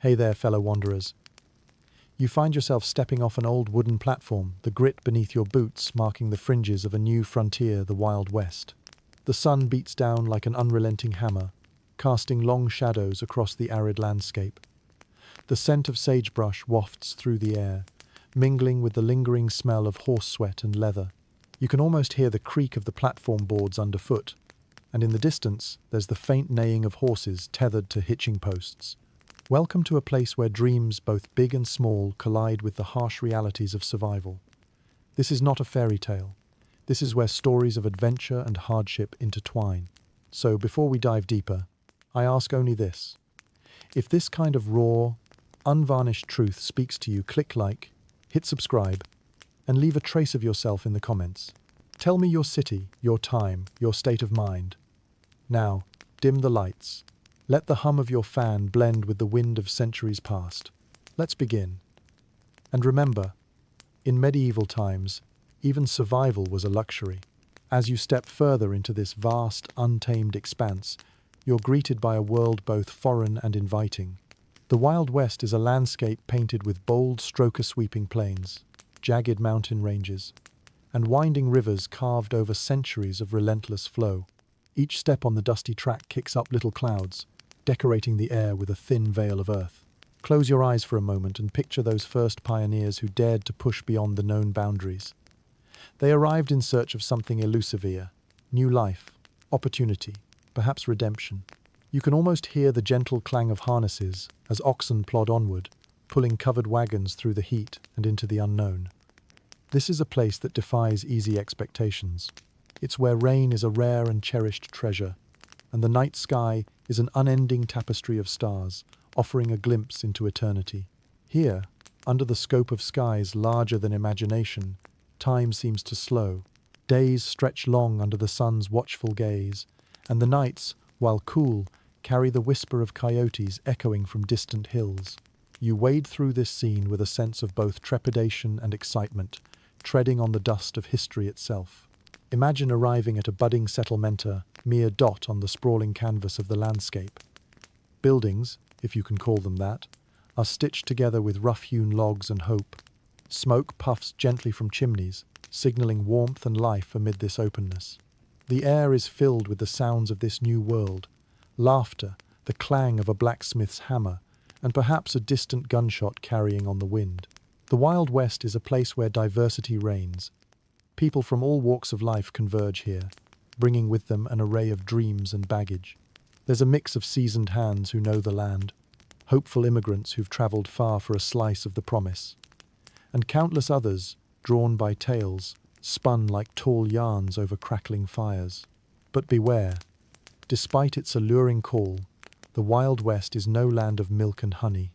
Hey there, fellow wanderers. You find yourself stepping off an old wooden platform, the grit beneath your boots marking the fringes of a new frontier, the Wild West. The sun beats down like an unrelenting hammer, casting long shadows across the arid landscape. The scent of sagebrush wafts through the air, mingling with the lingering smell of horse sweat and leather. You can almost hear the creak of the platform boards underfoot, and in the distance there's the faint neighing of horses tethered to hitching posts. Welcome to a place where dreams, both big and small, collide with the harsh realities of survival. This is not a fairy tale. This is where stories of adventure and hardship intertwine. So before we dive deeper, I ask only this. If this kind of raw, unvarnished truth speaks to you, click like, hit subscribe, and leave a trace of yourself in the comments. Tell me your city, your time, your state of mind. Now, dim the lights. Let the hum of your fan blend with the wind of centuries past. Let's begin. And remember, in medieval times, even survival was a luxury. As you step further into this vast, untamed expanse, you're greeted by a world both foreign and inviting. The Wild West is a landscape painted with bold, stroke-sweeping plains, jagged mountain ranges, and winding rivers carved over centuries of relentless flow. Each step on the dusty track kicks up little clouds, decorating the air with a thin veil of earth. Close your eyes for a moment and picture those first pioneers who dared to push beyond the known boundaries. They arrived in search of something elusive here, new life, opportunity, perhaps redemption. You can almost hear the gentle clang of harnesses as oxen plod onward, pulling covered wagons through the heat and into the unknown. This is a place that defies easy expectations. It's where rain is a rare and cherished treasure, and the night sky is an unending tapestry of stars, offering a glimpse into eternity. Here, under the scope of skies larger than imagination, time seems to slow. Days stretch long under the sun's watchful gaze, and the nights, while cool, carry the whisper of coyotes echoing from distant hills. You wade through this scene with a sense of both trepidation and excitement, treading on the dust of history itself. Imagine arriving at a budding settlementa, mere dot on the sprawling canvas of the landscape. Buildings, if you can call them that, are stitched together with rough-hewn logs and hope. Smoke puffs gently from chimneys, signaling warmth and life amid this openness. The air is filled with the sounds of this new world, laughter, the clang of a blacksmith's hammer, and perhaps a distant gunshot carrying on the wind. The Wild West is a place where diversity reigns. People from all walks of life converge here, bringing with them an array of dreams and baggage. There's a mix of seasoned hands who know the land, hopeful immigrants who've traveled far for a slice of the promise, and countless others, drawn by tales, spun like tall yarns over crackling fires. But beware, despite its alluring call, the Wild West is no land of milk and honey.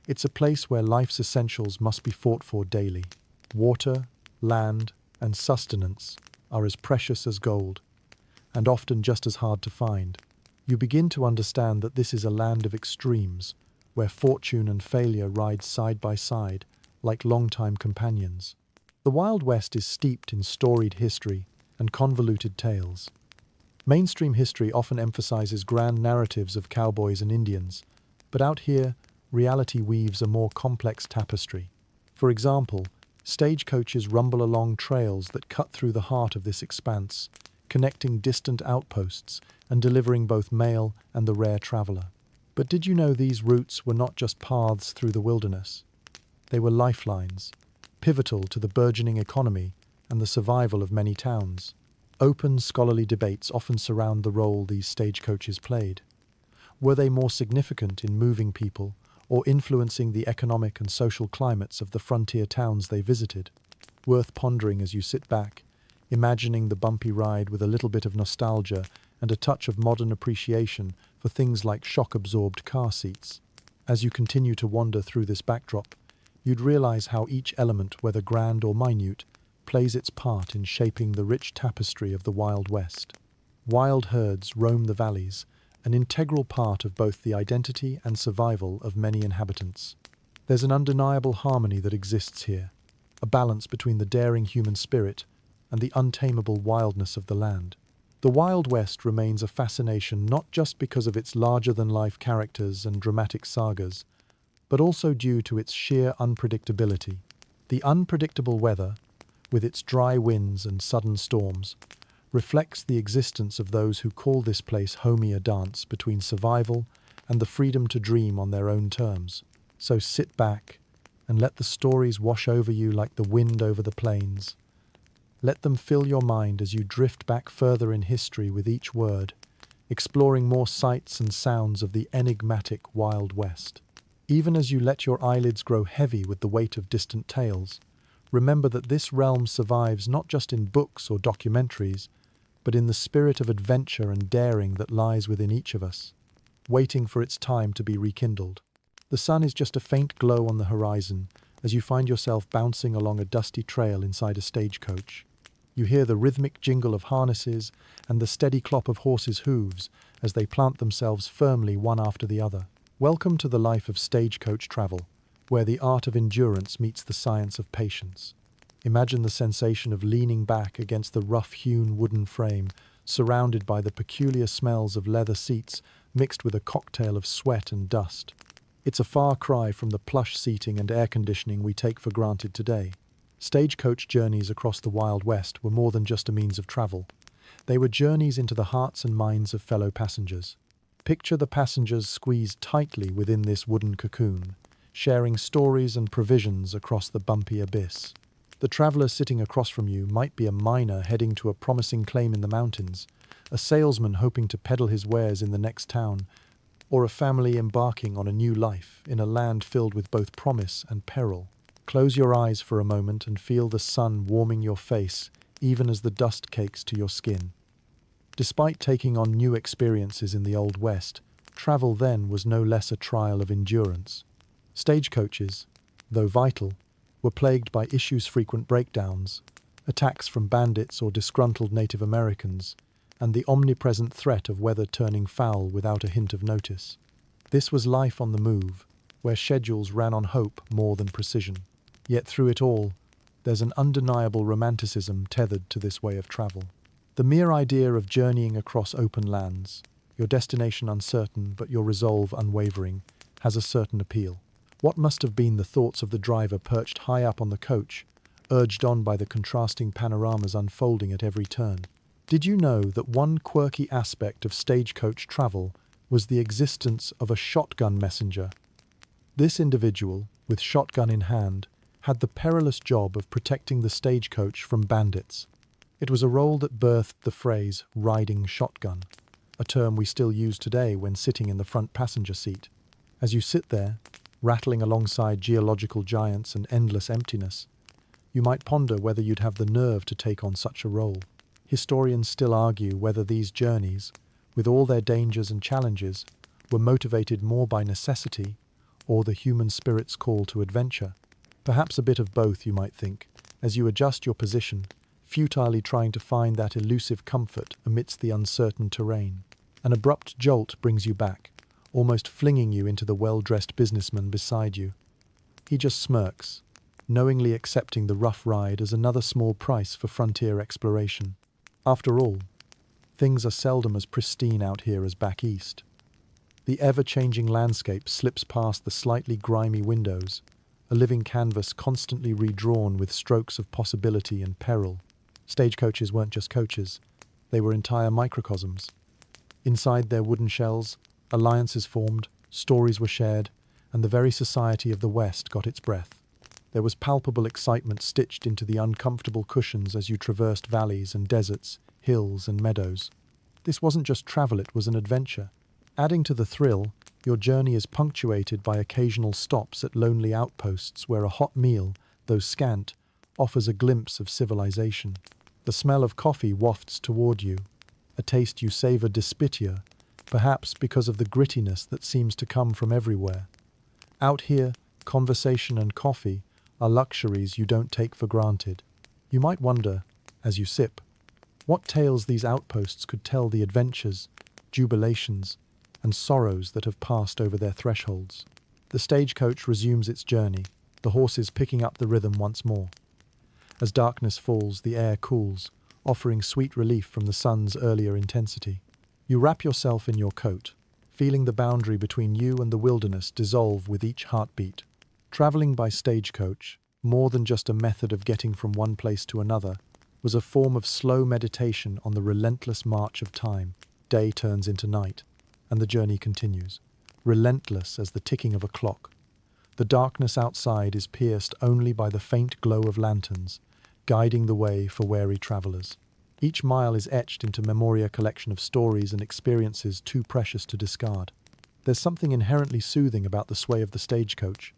It's a place where life's essentials must be fought for daily. Water, land, and sustenance are as precious as gold, and often just as hard to find. You begin to understand that this is a land of extremes, where fortune and failure ride side by side, like longtime companions. The Wild West is steeped in storied history and convoluted tales. Mainstream history often emphasizes grand narratives of cowboys and Indians, but out here, reality weaves a more complex tapestry. For example, stagecoaches rumble along trails that cut through the heart of this expanse, connecting distant outposts and delivering both mail and the rare traveler. But did you know these routes were not just paths through the wilderness? They were lifelines, pivotal to the burgeoning economy and the survival of many towns. Open scholarly debates often surround the role these stagecoaches played. Were they more significant in moving people or influencing the economic and social climates of the frontier towns they visited? Worth pondering as you sit back, imagining the bumpy ride with a little bit of nostalgia and a touch of modern appreciation for things like shock-absorbed car seats. As you continue to wander through this backdrop, you'd realize how each element, whether grand or minute, plays its part in shaping the rich tapestry of the Wild West. Wild herds roam the valleys, an integral part of both the identity and survival of many inhabitants. There's an undeniable harmony that exists here, a balance between the daring human spirit and the untamable wildness of the land. The Wild West remains a fascination not just because of its larger-than-life characters and dramatic sagas, but also due to its sheer unpredictability. The unpredictable weather, with its dry winds and sudden storms, reflects the existence of those who call this place homey, a dance between survival and the freedom to dream on their own terms. So sit back and let the stories wash over you like the wind over the plains. Let them fill your mind as you drift back further in history with each word, exploring more sights and sounds of the enigmatic Wild West. Even as you let your eyelids grow heavy with the weight of distant tales, remember that this realm survives not just in books or documentaries, but in the spirit of adventure and daring that lies within each of us, waiting for its time to be rekindled. The sun is just a faint glow on the horizon as you find yourself bouncing along a dusty trail inside a stagecoach. You hear the rhythmic jingle of harnesses and the steady clop of horses' hooves as they plant themselves firmly one after the other. Welcome to the life of stagecoach travel, where the art of endurance meets the science of patience. Imagine the sensation of leaning back against the rough-hewn wooden frame, surrounded by the peculiar smells of leather seats mixed with a cocktail of sweat and dust. It's a far cry from the plush seating and air conditioning we take for granted today. Stagecoach journeys across the Wild West were more than just a means of travel. They were journeys into the hearts and minds of fellow passengers. Picture the passengers squeezed tightly within this wooden cocoon, sharing stories and provisions across the bumpy abyss. The traveller sitting across from you might be a miner heading to a promising claim in the mountains, a salesman hoping to peddle his wares in the next town, or a family embarking on a new life in a land filled with both promise and peril. Close your eyes for a moment and feel the sun warming your face, even as the dust cakes to your skin. Despite taking on new experiences in the Old West, travel then was no less a trial of endurance. Stagecoaches, though vital, were plagued by issues-frequent breakdowns, attacks from bandits or disgruntled Native Americans, and the omnipresent threat of weather turning foul without a hint of notice. This was life on the move, where schedules ran on hope more than precision. Yet through it all, there's an undeniable romanticism tethered to this way of travel. The mere idea of journeying across open lands, your destination uncertain but your resolve unwavering, has a certain appeal. What must have been the thoughts of the driver perched high up on the coach, urged on by the contrasting panoramas unfolding at every turn? Did you know that one quirky aspect of stagecoach travel was the existence of a shotgun messenger? This individual, with shotgun in hand, had the perilous job of protecting the stagecoach from bandits. It was a role that birthed the phrase riding shotgun, a term we still use today when sitting in the front passenger seat. As you sit there, rattling alongside geological giants and endless emptiness, you might ponder whether you'd have the nerve to take on such a role. Historians still argue whether these journeys, with all their dangers and challenges, were motivated more by necessity or the human spirit's call to adventure. Perhaps a bit of both, you might think, as you adjust your position, futilely trying to find that elusive comfort amidst the uncertain terrain. An abrupt jolt brings you back, almost flinging you into the well-dressed businessman beside you. He just smirks, knowingly accepting the rough ride as another small price for frontier exploration. After all, things are seldom as pristine out here as back east. The ever-changing landscape slips past the slightly grimy windows, a living canvas constantly redrawn with strokes of possibility and peril. Stagecoaches weren't just coaches, they were entire microcosms. Inside their wooden shells, alliances formed, stories were shared, and the very society of the West got its breath. There was palpable excitement stitched into the uncomfortable cushions as you traversed valleys and deserts, hills and meadows. This wasn't just travel, it was an adventure. Adding to the thrill, your journey is punctuated by occasional stops at lonely outposts where a hot meal, though scant, offers a glimpse of civilization. The smell of coffee wafts toward you, a taste you savor despite, perhaps because of the grittiness that seems to come from everywhere. Out here, conversation and coffee are luxuries you don't take for granted. You might wonder, as you sip, what tales these outposts could tell the adventures, jubilations, and sorrows that have passed over their thresholds. The stagecoach resumes its journey, the horses picking up the rhythm once more. As darkness falls, the air cools, offering sweet relief from the sun's earlier intensity. You wrap yourself in your coat, feeling the boundary between you and the wilderness dissolve with each heartbeat. Traveling by stagecoach, more than just a method of getting from one place to another, was a form of slow meditation on the relentless march of time. Day turns into night, and the journey continues, relentless as the ticking of a clock. The darkness outside is pierced only by the faint glow of lanterns, guiding the way for wary travelers. Each mile is etched into memory, a collection of stories and experiences too precious to discard. There's something inherently soothing about the sway of the stagecoach,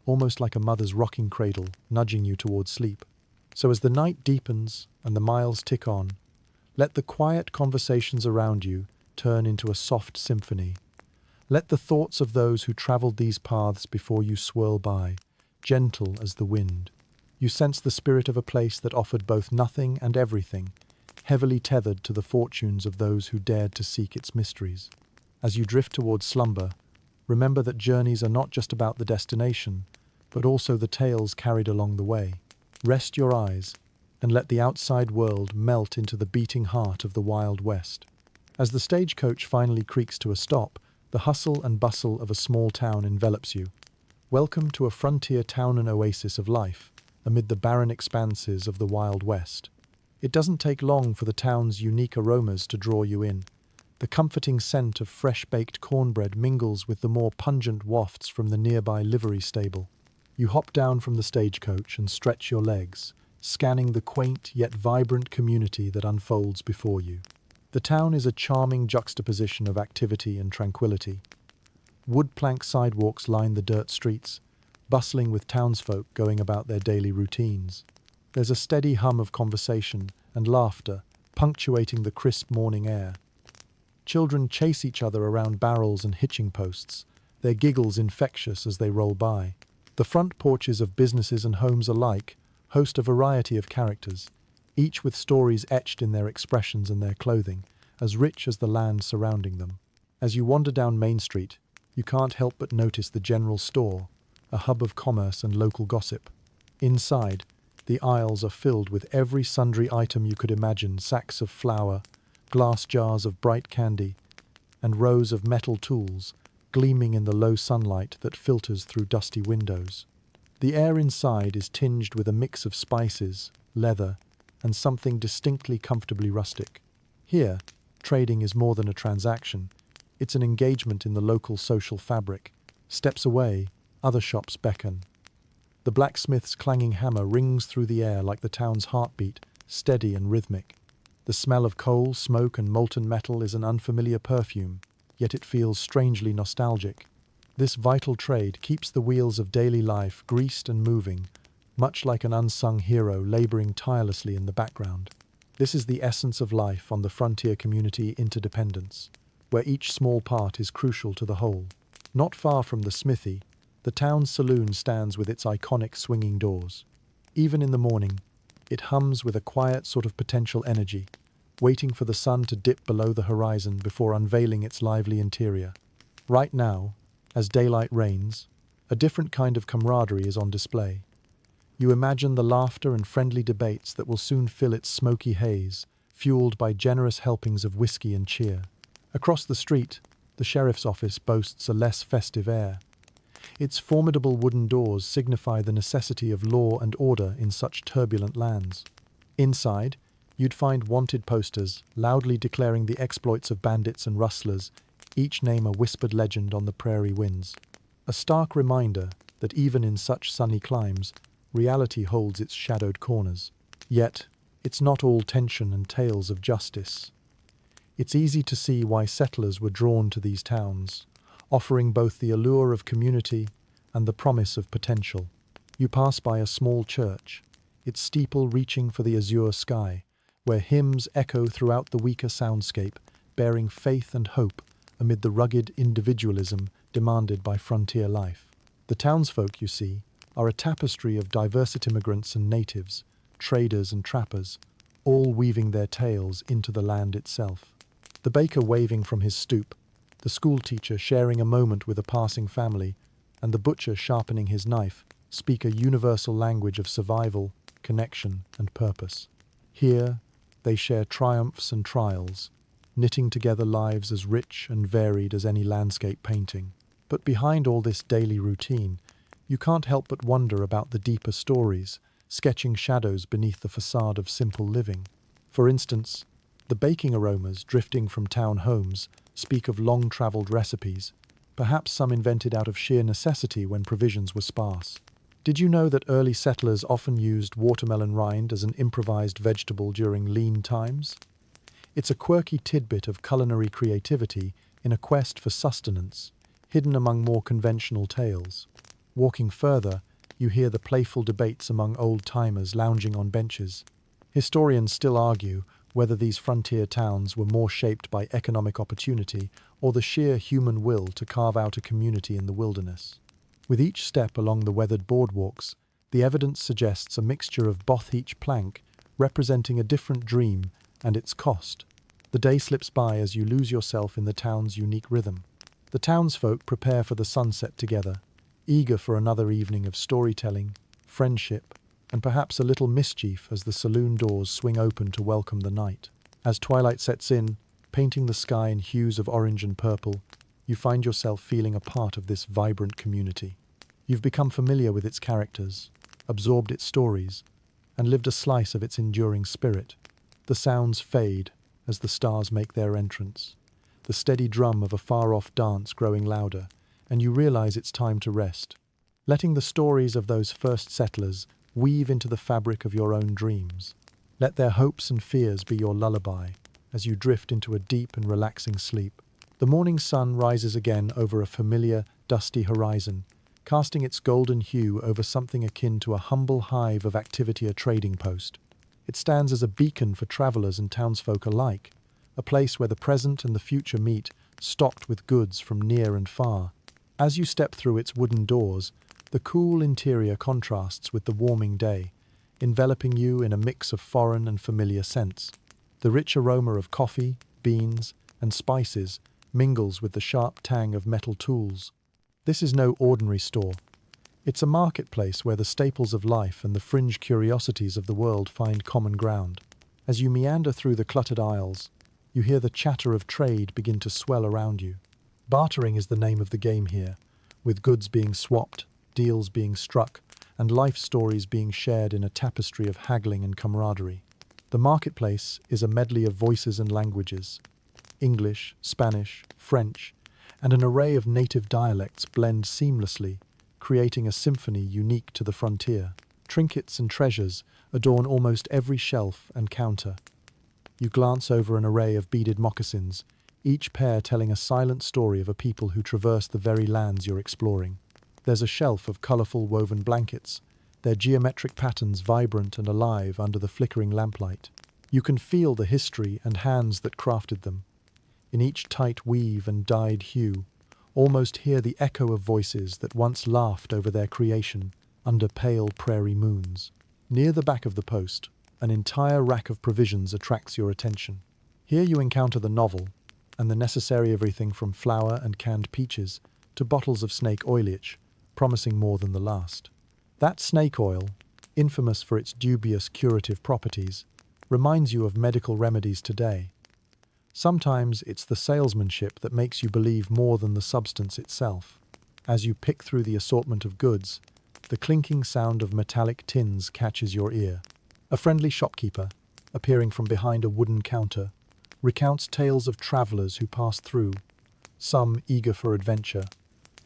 almost like a mother's rocking cradle, nudging you towards sleep. So as the night deepens and the miles tick on, let the quiet conversations around you turn into a soft symphony. Let the thoughts of those who traveled these paths before you swirl by, gentle as the wind. You sense the spirit of a place that offered both nothing and everything, heavily tethered to the fortunes of those who dared to seek its mysteries. As you drift towards slumber, remember that journeys are not just about the destination, but also the tales carried along the way. Rest your eyes and let the outside world melt into the beating heart of the Wild West. As the stagecoach finally creaks to a stop, the hustle and bustle of a small town envelops you. Welcome to a frontier town, an oasis of life, amid the barren expanses of the Wild West. It doesn't take long for the town's unique aromas to draw you in. The comforting scent of fresh-baked cornbread mingles with the more pungent wafts from the nearby livery stable. You hop down from the stagecoach and stretch your legs, scanning the quaint yet vibrant community that unfolds before you. The town is a charming juxtaposition of activity and tranquility. Wood plank sidewalks line the dirt streets, bustling with townsfolk going about their daily routines. There's a steady hum of conversation and laughter punctuating the crisp morning air. Children chase each other around barrels and hitching posts, their giggles infectious as they roll by. The front porches of businesses and homes alike host a variety of characters, each with stories etched in their expressions and their clothing, as rich as the land surrounding them. As you wander down Main Street, you can't help but notice the general store, a hub of commerce and local gossip. Inside, the aisles are filled with every sundry item you could imagine: sacks of flour, glass jars of bright candy, and rows of metal tools gleaming in the low sunlight that filters through dusty windows. The air inside is tinged with a mix of spices, leather, and something distinctly comfortably rustic. Here, trading is more than a transaction. It's an engagement in the local social fabric. Steps away, other shops beckon. The blacksmith's clanging hammer rings through the air like the town's heartbeat, steady and rhythmic. The smell of coal, smoke, and molten metal is an unfamiliar perfume, yet it feels strangely nostalgic. This vital trade keeps the wheels of daily life greased and moving, much like an unsung hero laboring tirelessly in the background. This is the essence of life on the frontier community: interdependence, where each small part is crucial to the whole. Not far from the smithy, the town's saloon stands with its iconic swinging doors. Even in the morning, it hums with a quiet sort of potential energy, waiting for the sun to dip below the horizon before unveiling its lively interior. Right now, as daylight reigns, a different kind of camaraderie is on display. You imagine the laughter and friendly debates that will soon fill its smoky haze, fueled by generous helpings of whiskey and cheer. Across the street, the sheriff's office boasts a less festive air. Its formidable wooden doors signify the necessity of law and order in such turbulent lands. Inside, you'd find wanted posters loudly declaring the exploits of bandits and rustlers, each name a whispered legend on the prairie winds. A stark reminder that even in such sunny climes, reality holds its shadowed corners. Yet, it's not all tension and tales of justice. It's easy to see why settlers were drawn to these towns, offering both the allure of community and the promise of potential. You pass by a small church, its steeple reaching for the azure sky, where hymns echo throughout the weaker soundscape, bearing faith and hope amid the rugged individualism demanded by frontier life. The townsfolk, you see, are a tapestry of diverse immigrants and natives, traders and trappers, all weaving their tales into the land itself. The baker waving from his stoop, the schoolteacher sharing a moment with a passing family, and the butcher sharpening his knife speak a universal language of survival, connection, and purpose. Here, they share triumphs and trials, knitting together lives as rich and varied as any landscape painting. But behind all this daily routine, you can't help but wonder about the deeper stories, sketching shadows beneath the facade of simple living. For instance, the baking aromas drifting from town homes speak of long-traveled recipes, perhaps some invented out of sheer necessity when provisions were sparse. Did you know that early settlers often used watermelon rind as an improvised vegetable during lean times? It's a quirky tidbit of culinary creativity in a quest for sustenance, hidden among more conventional tales. Walking further, you hear the playful debates among old-timers lounging on benches. Historians still argue whether these frontier towns were more shaped by economic opportunity or the sheer human will to carve out a community in the wilderness. With each step along the weathered boardwalks, the evidence suggests a mixture of both each plank, representing a different dream and its cost. The day slips by as you lose yourself in the town's unique rhythm. The townsfolk prepare for the sunset together, eager for another evening of storytelling, friendship, and perhaps a little mischief as the saloon doors swing open to welcome the night. As twilight sets in, painting the sky in hues of orange and purple, you find yourself feeling a part of this vibrant community. You've become familiar with its characters, absorbed its stories, and lived a slice of its enduring spirit. The sounds fade as the stars make their entrance, the steady drum of a far-off dance growing louder, and you realize it's time to rest, letting the stories of those first settlers weave into the fabric of your own dreams. Let their hopes and fears be your lullaby as you drift into a deep and relaxing sleep. The morning sun rises again over a familiar, dusty horizon, casting its golden hue over something akin to a humble hive of activity, a trading post. It stands as a beacon for travelers and townsfolk alike, a place where the present and the future meet, stocked with goods from near and far. As you step through its wooden doors, the cool interior contrasts with the warming day, enveloping you in a mix of foreign and familiar scents. The rich aroma of coffee, beans, and spices mingles with the sharp tang of metal tools. This is no ordinary store. It's a marketplace where the staples of life and the fringe curiosities of the world find common ground. As you meander through the cluttered aisles, you hear the chatter of trade begin to swell around you. Bartering is the name of the game here, with goods being swapped, deals being struck, and life stories being shared in a tapestry of haggling and camaraderie. The marketplace is a medley of voices and languages. English, Spanish, French, and an array of native dialects blend seamlessly, creating a symphony unique to the frontier. Trinkets and treasures adorn almost every shelf and counter. You glance over an array of beaded moccasins, each pair telling a silent story of a people who traverse the very lands you're exploring. There's a shelf of colorful woven blankets, their geometric patterns vibrant and alive under the flickering lamplight. You can feel the history and hands that crafted them. In each tight weave and dyed hue, almost hear the echo of voices that once laughed over their creation under pale prairie moons. Near the back of the post, an entire rack of provisions attracts your attention. Here you encounter the novel, and the necessary everything from flour and canned peaches to bottles of snake oilage, promising more than the last. That snake oil, infamous for its dubious curative properties, reminds you of medical remedies today. Sometimes it's the salesmanship that makes you believe more than the substance itself. As you pick through the assortment of goods, the clinking sound of metallic tins catches your ear. A friendly shopkeeper, appearing from behind a wooden counter, recounts tales of travelers who passed through, some eager for adventure,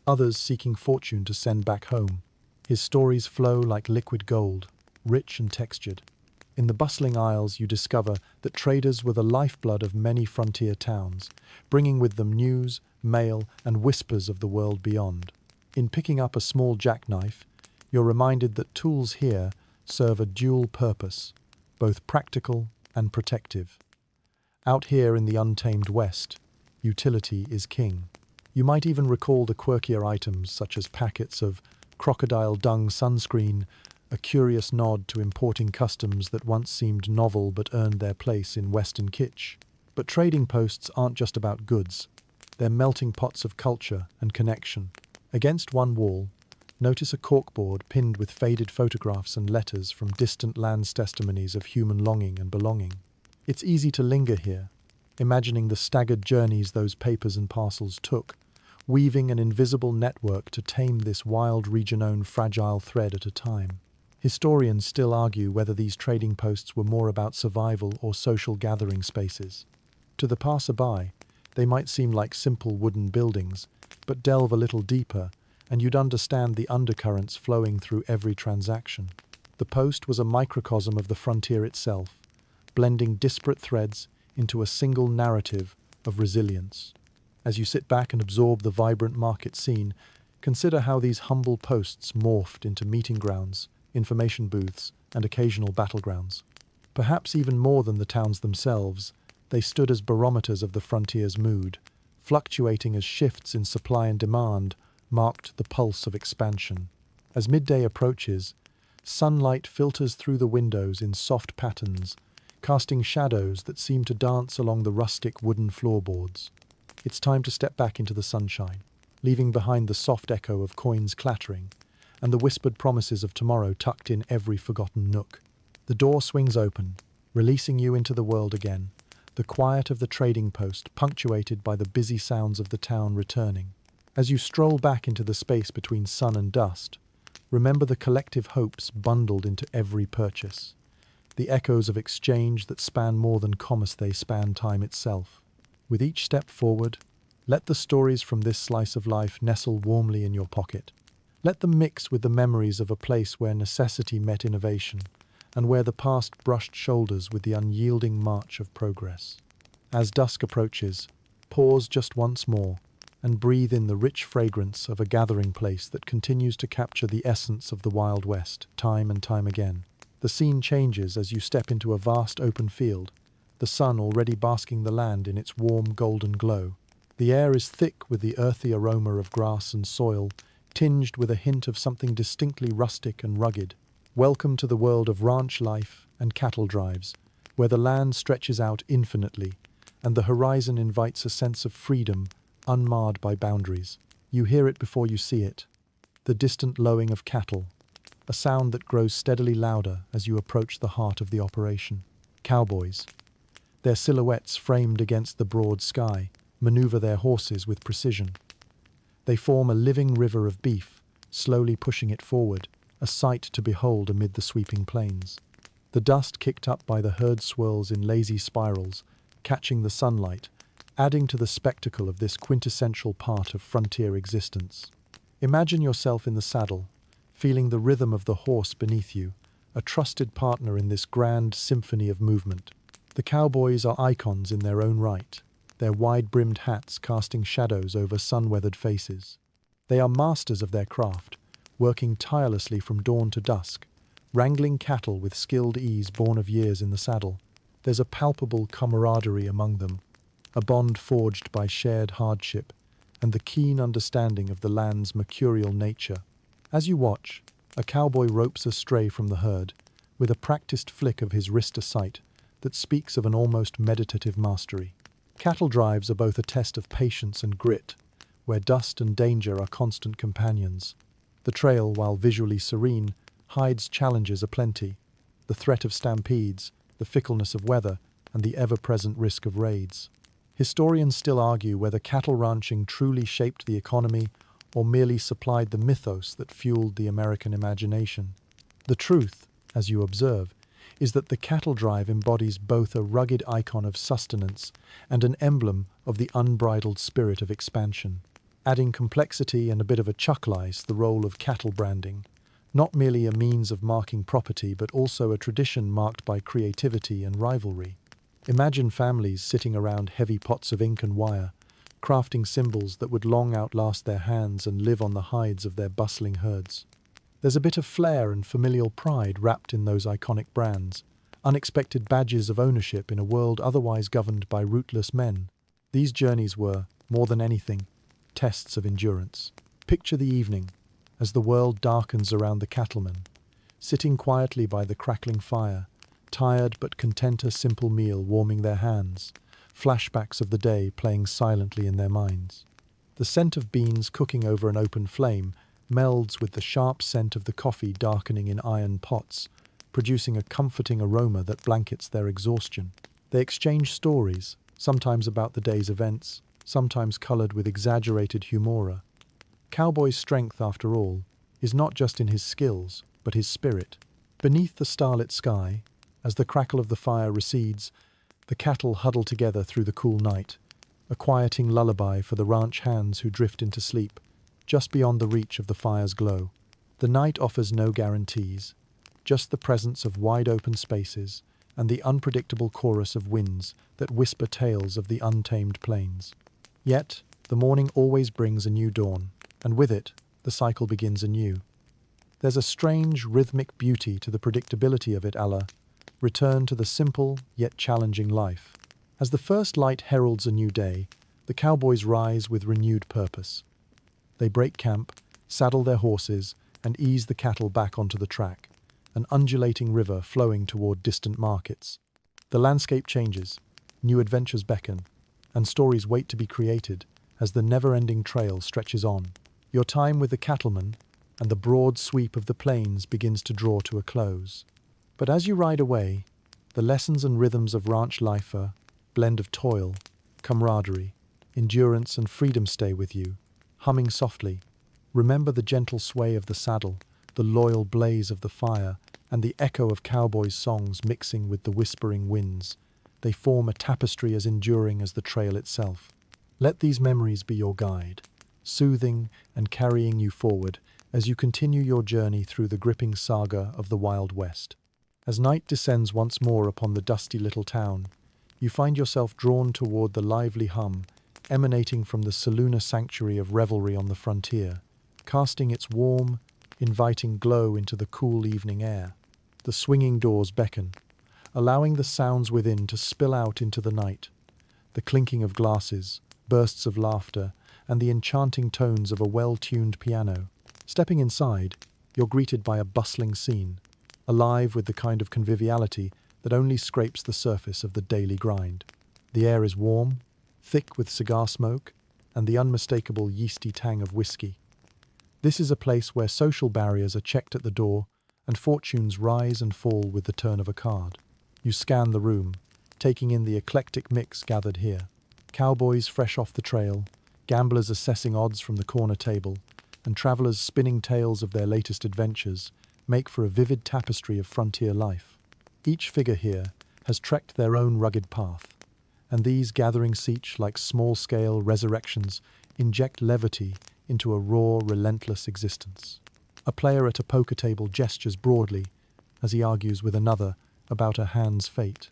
others seeking fortune to send back home. His stories flow like liquid gold, rich and textured. In the bustling aisles you discover that traders were the lifeblood of many frontier towns, bringing with them news, mail, and whispers of the world beyond. In picking up a small jackknife, you're reminded that tools here serve a dual purpose, both practical and protective. Out here in the untamed West, utility is king. You might even recall the quirkier items such as packets of crocodile dung sunscreen, a curious nod to importing customs that once seemed novel but earned their place in Western kitsch. But trading posts aren't just about goods. They're melting pots of culture and connection. Against one wall, notice a corkboard pinned with faded photographs and letters from distant lands, testimonies of human longing and belonging. It's easy to linger here, imagining the staggered journeys those papers and parcels took, weaving an invisible network to tame this wild region-owned fragile thread at a time. Historians still argue whether these trading posts were more about survival or social gathering spaces. To the passerby, they might seem like simple wooden buildings, but delve a little deeper, and you'd understand the undercurrents flowing through every transaction. The post was a microcosm of the frontier itself, blending disparate threads into a single narrative of resilience. As you sit back and absorb the vibrant market scene, consider how these humble posts morphed into meeting grounds, information booths, and occasional battlegrounds. Perhaps even more than the towns themselves, they stood as barometers of the frontier's mood, fluctuating as shifts in supply and demand marked the pulse of expansion. As midday approaches, sunlight filters through the windows in soft patterns, casting shadows that seem to dance along the rustic wooden floorboards. It's time to step back into the sunshine, leaving behind the soft echo of coins clattering and the whispered promises of tomorrow tucked in every forgotten nook. The door swings open, releasing you into the world again, the quiet of the trading post punctuated by the busy sounds of the town returning. As you stroll back into the space between sun and dust, remember the collective hopes bundled into every purchase, the echoes of exchange that span more than commerce, they span time itself. With each step forward, let the stories from this slice of life nestle warmly in your pocket. Let them mix with the memories of a place where necessity met innovation, and where the past brushed shoulders with the unyielding march of progress. As dusk approaches, pause just once more, and breathe in the rich fragrance of a gathering place that continues to capture the essence of the Wild West, time and time again. The scene changes as you step into a vast open field, the sun already basking the land in its warm golden glow. The air is thick with the earthy aroma of grass and soil, tinged with a hint of something distinctly rustic and rugged. Welcome to the world of ranch life and cattle drives, where the land stretches out infinitely, and the horizon invites a sense of freedom unmarred by boundaries. You hear it before you see it, the distant lowing of cattle, a sound that grows steadily louder as you approach the heart of the operation. Cowboys, their silhouettes framed against the broad sky, maneuver their horses with precision. They form a living river of beef, slowly pushing it forward, a sight to behold amid the sweeping plains. The dust kicked up by the herd swirls in lazy spirals, catching the sunlight, adding to the spectacle of this quintessential part of frontier existence. Imagine yourself in the saddle, feeling the rhythm of the horse beneath you, a trusted partner in this grand symphony of movement. The cowboys are icons in their own right, their wide-brimmed hats casting shadows over sun-weathered faces. They are masters of their craft, working tirelessly from dawn to dusk, wrangling cattle with skilled ease born of years in the saddle. There's a palpable camaraderie among them, a bond forged by shared hardship and the keen understanding of the land's mercurial nature. As you watch, a cowboy ropes a stray from the herd, with a practiced flick of his wrist sight that speaks of an almost meditative mastery. Cattle drives are both a test of patience and grit, where dust and danger are constant companions. The trail, while visually serene, hides challenges aplenty: the threat of stampedes, the fickleness of weather, and the ever-present risk of raids. Historians still argue whether cattle ranching truly shaped the economy or merely supplied the mythos that fueled the American imagination. The truth, as you observe, is that the cattle drive embodies both a rugged icon of sustenance and an emblem of the unbridled spirit of expansion, adding complexity and a bit of a chucklice the role of cattle branding, not merely a means of marking property but also a tradition marked by creativity and rivalry. Imagine families sitting around heavy pots of ink and wire, crafting symbols that would long outlast their hands and live on the hides of their bustling herds. There's a bit of flair and familial pride wrapped in those iconic brands, unexpected badges of ownership in a world otherwise governed by rootless men. These journeys were, more than anything, tests of endurance. Picture the evening, as the world darkens around the cattlemen, sitting quietly by the crackling fire, tired but content, a simple meal warming their hands, flashbacks of the day playing silently in their minds. The scent of beans cooking over an open flame melds with the sharp scent of the coffee darkening in iron pots, producing a comforting aroma that blankets their exhaustion. They exchange stories, sometimes about the day's events, sometimes colored with exaggerated humor. Cowboy's strength, after all, is not just in his skills, but his spirit. Beneath the starlit sky, as the crackle of the fire recedes, the cattle huddle together through the cool night, a quieting lullaby for the ranch hands who drift into sleep, just beyond the reach of the fire's glow. The night offers no guarantees, just the presence of wide-open spaces and the unpredictable chorus of winds that whisper tales of the untamed plains. Yet, the morning always brings a new dawn, and with it, the cycle begins anew. There's a strange, rhythmic beauty to the predictability of it, return to the simple, yet challenging life. As the first light heralds a new day, the cowboys rise with renewed purpose. They break camp, saddle their horses, and ease the cattle back onto the track, an undulating river flowing toward distant markets. The landscape changes, new adventures beckon, and stories wait to be created as the never-ending trail stretches on. Your time with the cattleman and the broad sweep of the plains begins to draw to a close. But as you ride away, the lessons and rhythms of ranch life, a blend of toil, camaraderie, endurance, and freedom stay with you, humming softly. Remember the gentle sway of the saddle, the loyal blaze of the fire, and the echo of cowboys' songs mixing with the whispering winds. They form a tapestry as enduring as the trail itself. Let these memories be your guide, soothing and carrying you forward as you continue your journey through the gripping saga of the Wild West. As night descends once more upon the dusty little town, you find yourself drawn toward the lively hum emanating from the Saloon sanctuary of revelry on the frontier, casting its warm, inviting glow into the cool evening air. The swinging doors beckon, allowing the sounds within to spill out into the night. The clinking of glasses, bursts of laughter, and the enchanting tones of a well-tuned piano. Stepping inside, you're greeted by a bustling scene, alive with the kind of conviviality that only scrapes the surface of the daily grind. The air is warm, thick with cigar smoke, and the unmistakable yeasty tang of whiskey. This is a place where social barriers are checked at the door, and fortunes rise and fall with the turn of a card. You scan the room, taking in the eclectic mix gathered here. Cowboys fresh off the trail, gamblers assessing odds from the corner table, and travelers spinning tales of their latest adventures make for a vivid tapestry of frontier life. Each figure here has trekked their own rugged path, and these gatherings, each like small-scale resurrections, inject levity into a raw, relentless existence. A player at a poker table gestures broadly as he argues with another about a hand's fate.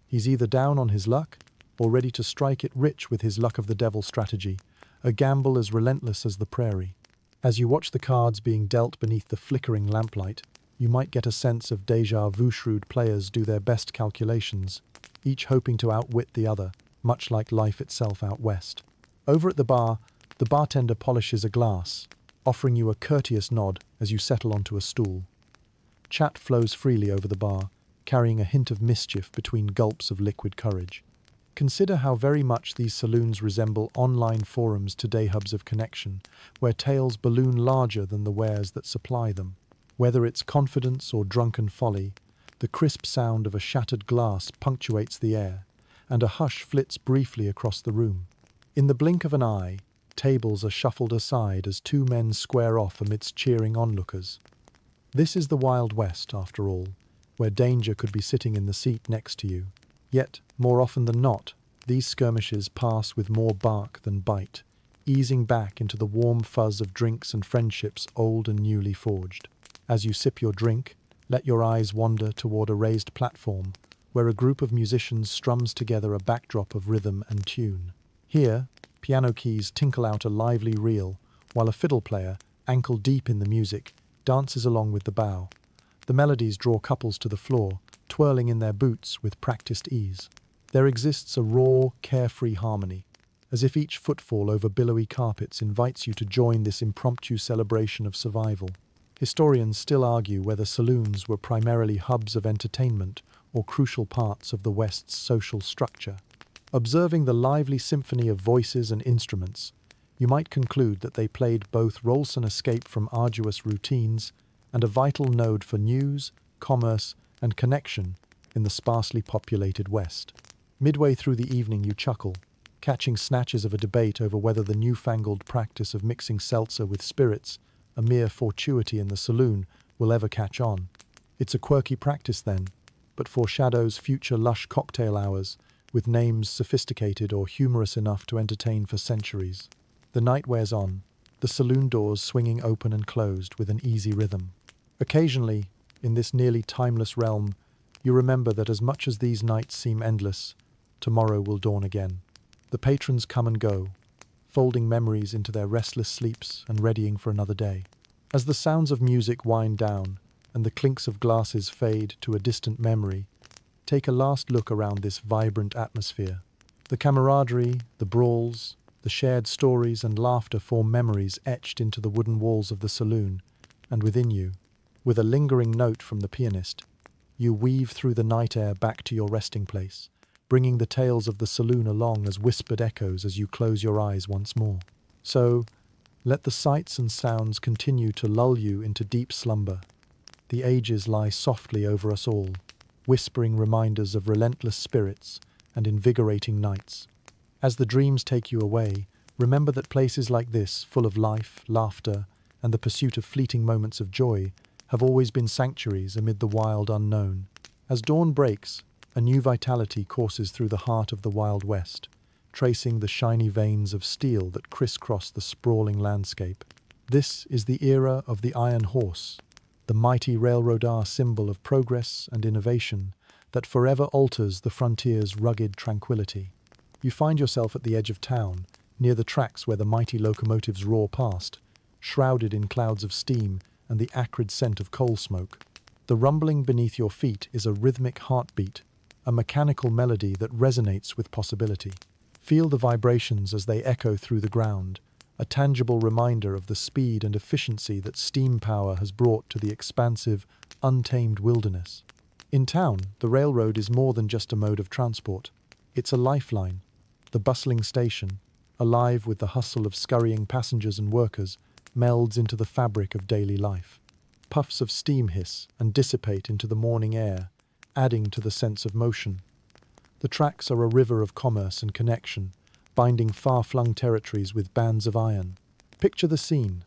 He's either down on his luck or ready to strike it rich with his luck of the devil strategy, a gamble as relentless as the prairie. As you watch the cards being dealt beneath the flickering lamplight, you might get a sense of déjà vu. Shrewd players do their best calculations, each hoping to outwit the other, much like life itself out west. Over at the bar, the bartender polishes a glass, offering you a courteous nod as you settle onto a stool. Chat flows freely over the bar, carrying a hint of mischief between gulps of liquid courage. Consider how very much these saloons resemble online forums today, hubs of connection, where tales balloon larger than the wares that supply them. Whether it's confidence or drunken folly, the crisp sound of a shattered glass punctuates the air, and a hush flits briefly across the room. In the blink of an eye, tables are shuffled aside as two men square off amidst cheering onlookers. This is the Wild West, after all, where danger could be sitting in the seat next to you. Yet, more often than not, these skirmishes pass with more bark than bite, easing back into the warm fuzz of drinks and friendships old and newly forged. As you sip your drink, let your eyes wander toward a raised platform, where a group of musicians strums together a backdrop of rhythm and tune. Here, piano keys tinkle out a lively reel, while a fiddle player, ankle-deep in the music, dances along with the bow. The melodies draw couples to the floor, twirling in their boots with practiced ease. There exists a raw, carefree harmony, as if each footfall over billowy carpets invites you to join this impromptu celebration of survival. Historians still argue whether saloons were primarily hubs of entertainment or crucial parts of the West's social structure. Observing the lively symphony of voices and instruments, you might conclude that they played both roles: an escape from arduous routines and a vital node for news, commerce, and connection in the sparsely populated West. Midway through the evening you chuckle, catching snatches of a debate over whether the newfangled practice of mixing seltzer with spirits, a mere fortuity in the saloon, will ever catch on. It's a quirky practice then, but foreshadows future lush cocktail hours, with names sophisticated or humorous enough to entertain for centuries. The night wears on, the saloon doors swinging open and closed with an easy rhythm. Occasionally, in this nearly timeless realm, you remember that as much as these nights seem endless, tomorrow will dawn again. The patrons come and go, folding memories into their restless sleeps and readying for another day. As the sounds of music wind down and the clinks of glasses fade to a distant memory, take a last look around this vibrant atmosphere. The camaraderie, the brawls, the shared stories and laughter form memories etched into the wooden walls of the saloon, and within you, with a lingering note from the pianist, you weave through the night air back to your resting place, bringing the tales of the saloon along as whispered echoes as you close your eyes once more. So, let the sights and sounds continue to lull you into deep slumber. The ages lie softly over us all, whispering reminders of relentless spirits and invigorating nights. As the dreams take you away, remember that places like this, full of life, laughter, and the pursuit of fleeting moments of joy, have always been sanctuaries amid the wild unknown. As dawn breaks, a new vitality courses through the heart of the Wild West, tracing the shiny veins of steel that crisscross the sprawling landscape. This is the era of the Iron Horse, the mighty railroad symbol of progress and innovation that forever alters the frontier's rugged tranquility. You find yourself at the edge of town, near the tracks where the mighty locomotives roar past, shrouded in clouds of steam and the acrid scent of coal smoke. The rumbling beneath your feet is a rhythmic heartbeat, a mechanical melody that resonates with possibility. Feel the vibrations as they echo through the ground, a tangible reminder of the speed and efficiency that steam power has brought to the expansive, untamed wilderness. In town, the railroad is more than just a mode of transport. It's a lifeline. The bustling station, alive with the hustle of scurrying passengers and workers, melds into the fabric of daily life. Puffs of steam hiss and dissipate into the morning air, adding to the sense of motion. The tracks are a river of commerce and connection, binding far-flung territories with bands of iron. Picture the scene.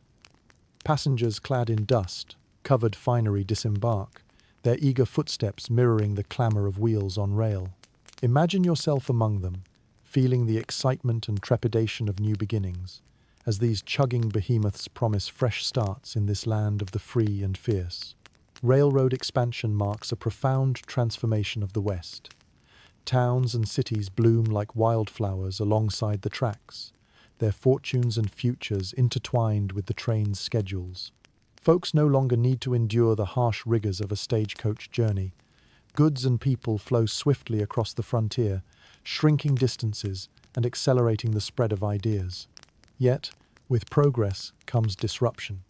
Passengers clad in dust, covered finery disembark, their eager footsteps mirroring the clamour of wheels on rail. Imagine yourself among them, feeling the excitement and trepidation of new beginnings, as these chugging behemoths promise fresh starts in this land of the free and fierce. Railroad expansion marks a profound transformation of the West. Towns and cities bloom like wildflowers alongside the tracks, their fortunes and futures intertwined with the train's schedules. Folks no longer need to endure the harsh rigors of a stagecoach journey. Goods and people flow swiftly across the frontier, shrinking distances and accelerating the spread of ideas. Yet, with progress comes disruption.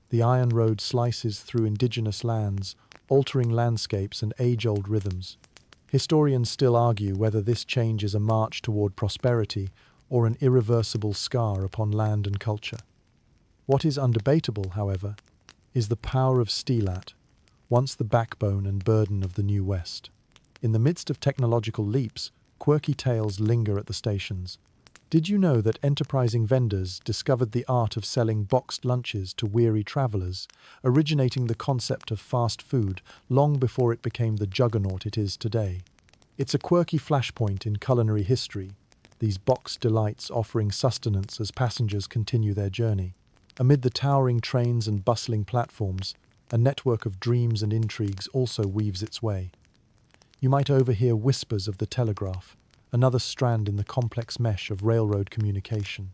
The iron road slices through indigenous lands, altering landscapes and age-old rhythms. Historians still argue whether this change is a march toward prosperity or an irreversible scar upon land and culture. What is undebatable, however, is the power of steelate, once the backbone and burden of the New West. In the midst of technological leaps, quirky tales linger at the stations. Did you know that enterprising vendors discovered the art of selling boxed lunches to weary travelers, originating the concept of fast food long before it became the juggernaut it is today? It's a quirky flashpoint in culinary history, these boxed delights offering sustenance as passengers continue their journey. Amid the towering trains and bustling platforms, a network of dreams and intrigues also weaves its way. You might overhear whispers of the telegraph, another strand in the complex mesh of railroad communication.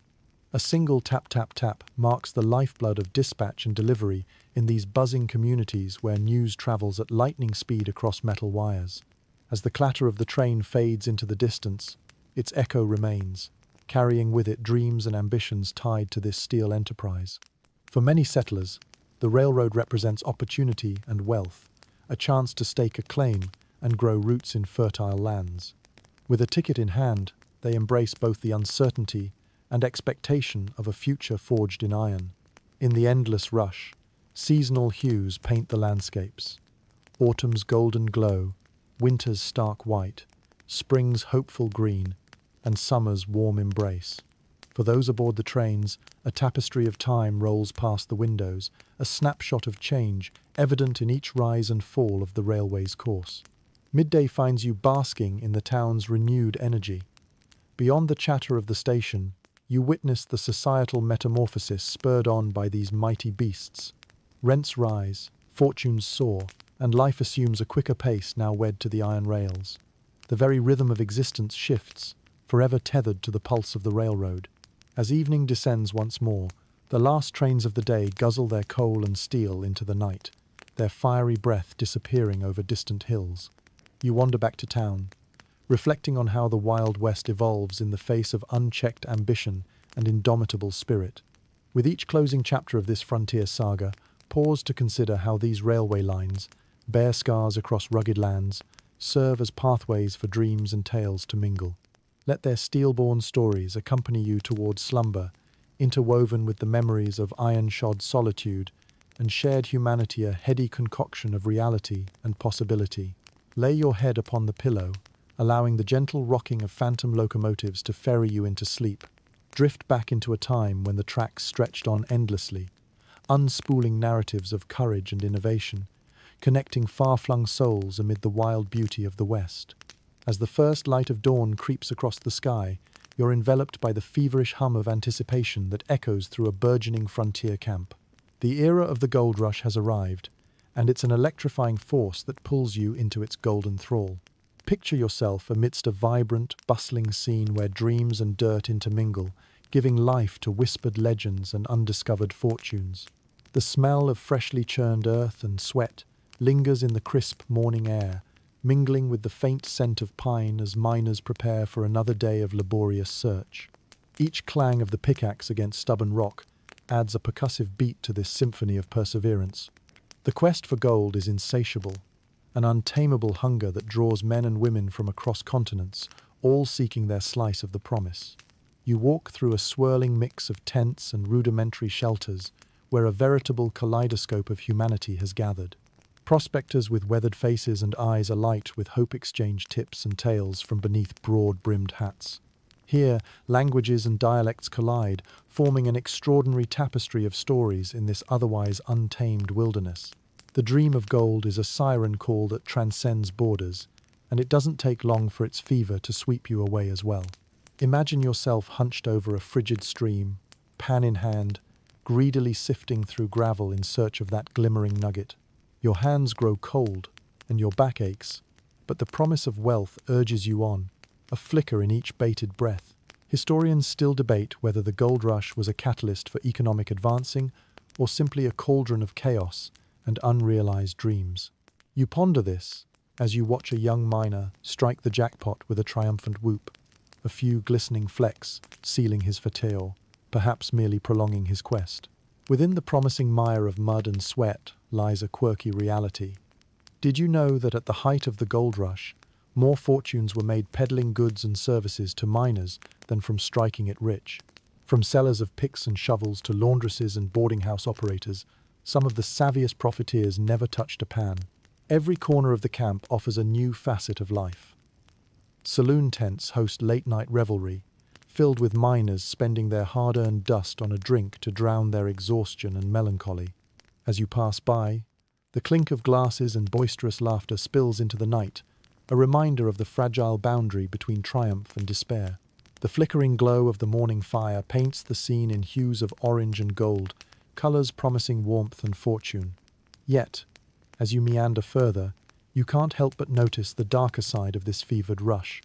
A single tap-tap-tap marks the lifeblood of dispatch and delivery in these buzzing communities where news travels at lightning speed across metal wires. As the clatter of the train fades into the distance, its echo remains, carrying with it dreams and ambitions tied to this steel enterprise. For many settlers, the railroad represents opportunity and wealth, a chance to stake a claim and grow roots in fertile lands. With a ticket in hand, they embrace both the uncertainty and expectation of a future forged in iron. In the endless rush, seasonal hues paint the landscapes. Autumn's golden glow, winter's stark white, spring's hopeful green, and summer's warm embrace. For those aboard the trains, a tapestry of time rolls past the windows, a snapshot of change evident in each rise and fall of the railway's course. Midday finds you basking in the town's renewed energy. Beyond the chatter of the station, you witness the societal metamorphosis spurred on by these mighty beasts. Rents rise, fortunes soar, and life assumes a quicker pace now wed to the iron rails. The very rhythm of existence shifts, forever tethered to the pulse of the railroad. As evening descends once more, the last trains of the day guzzle their coal and steel into the night, their fiery breath disappearing over distant hills. You wander back to town, reflecting on how the Wild West evolves in the face of unchecked ambition and indomitable spirit. With each closing chapter of this frontier saga, pause to consider how these railway lines, bare scars across rugged lands, serve as pathways for dreams and tales to mingle. Let their steel-born stories accompany you towards slumber, interwoven with the memories of iron-shod solitude and shared humanity, a heady concoction of reality and possibility. Lay your head upon the pillow, allowing the gentle rocking of phantom locomotives to ferry you into sleep. Drift back into a time when the tracks stretched on endlessly, unspooling narratives of courage and innovation, connecting far-flung souls amid the wild beauty of the West. As the first light of dawn creeps across the sky, you're enveloped by the feverish hum of anticipation that echoes through a burgeoning frontier camp. The era of the gold rush has arrived, and it's an electrifying force that pulls you into its golden thrall. Picture yourself amidst a vibrant, bustling scene where dreams and dirt intermingle, giving life to whispered legends and undiscovered fortunes. The smell of freshly churned earth and sweat lingers in the crisp morning air, mingling with the faint scent of pine as miners prepare for another day of laborious search. Each clang of the pickaxe against stubborn rock adds a percussive beat to this symphony of perseverance. The quest for gold is insatiable, an untamable hunger that draws men and women from across continents, all seeking their slice of the promise. You walk through a swirling mix of tents and rudimentary shelters, where a veritable kaleidoscope of humanity has gathered. Prospectors with weathered faces and eyes alight with hope exchange tips and tales from beneath broad-brimmed hats. Here, languages and dialects collide, forming an extraordinary tapestry of stories in this otherwise untamed wilderness. The dream of gold is a siren call that transcends borders, and it doesn't take long for its fever to sweep you away as well. Imagine yourself hunched over a frigid stream, pan in hand, greedily sifting through gravel in search of that glimmering nugget. Your hands grow cold, and your back aches, but the promise of wealth urges you on, a flicker in each bated breath. Historians still debate whether the gold rush was a catalyst for economic advancing or simply a cauldron of chaos and unrealized dreams. You ponder this as you watch a young miner strike the jackpot with a triumphant whoop, a few glistening flecks sealing his fatale, perhaps merely prolonging his quest. Within the promising mire of mud and sweat lies a quirky reality. Did you know that at the height of the gold rush, more fortunes were made peddling goods and services to miners than from striking it rich? From sellers of picks and shovels to laundresses and boarding house operators, some of the savviest profiteers never touched a pan. Every corner of the camp offers a new facet of life. Saloon tents host late-night revelry, filled with miners spending their hard-earned dust on a drink to drown their exhaustion and melancholy. As you pass by, the clink of glasses and boisterous laughter spills into the night, a reminder of the fragile boundary between triumph and despair. The flickering glow of the morning fire paints the scene in hues of orange and gold, colors promising warmth and fortune. Yet, as you meander further, you can't help but notice the darker side of this fevered rush.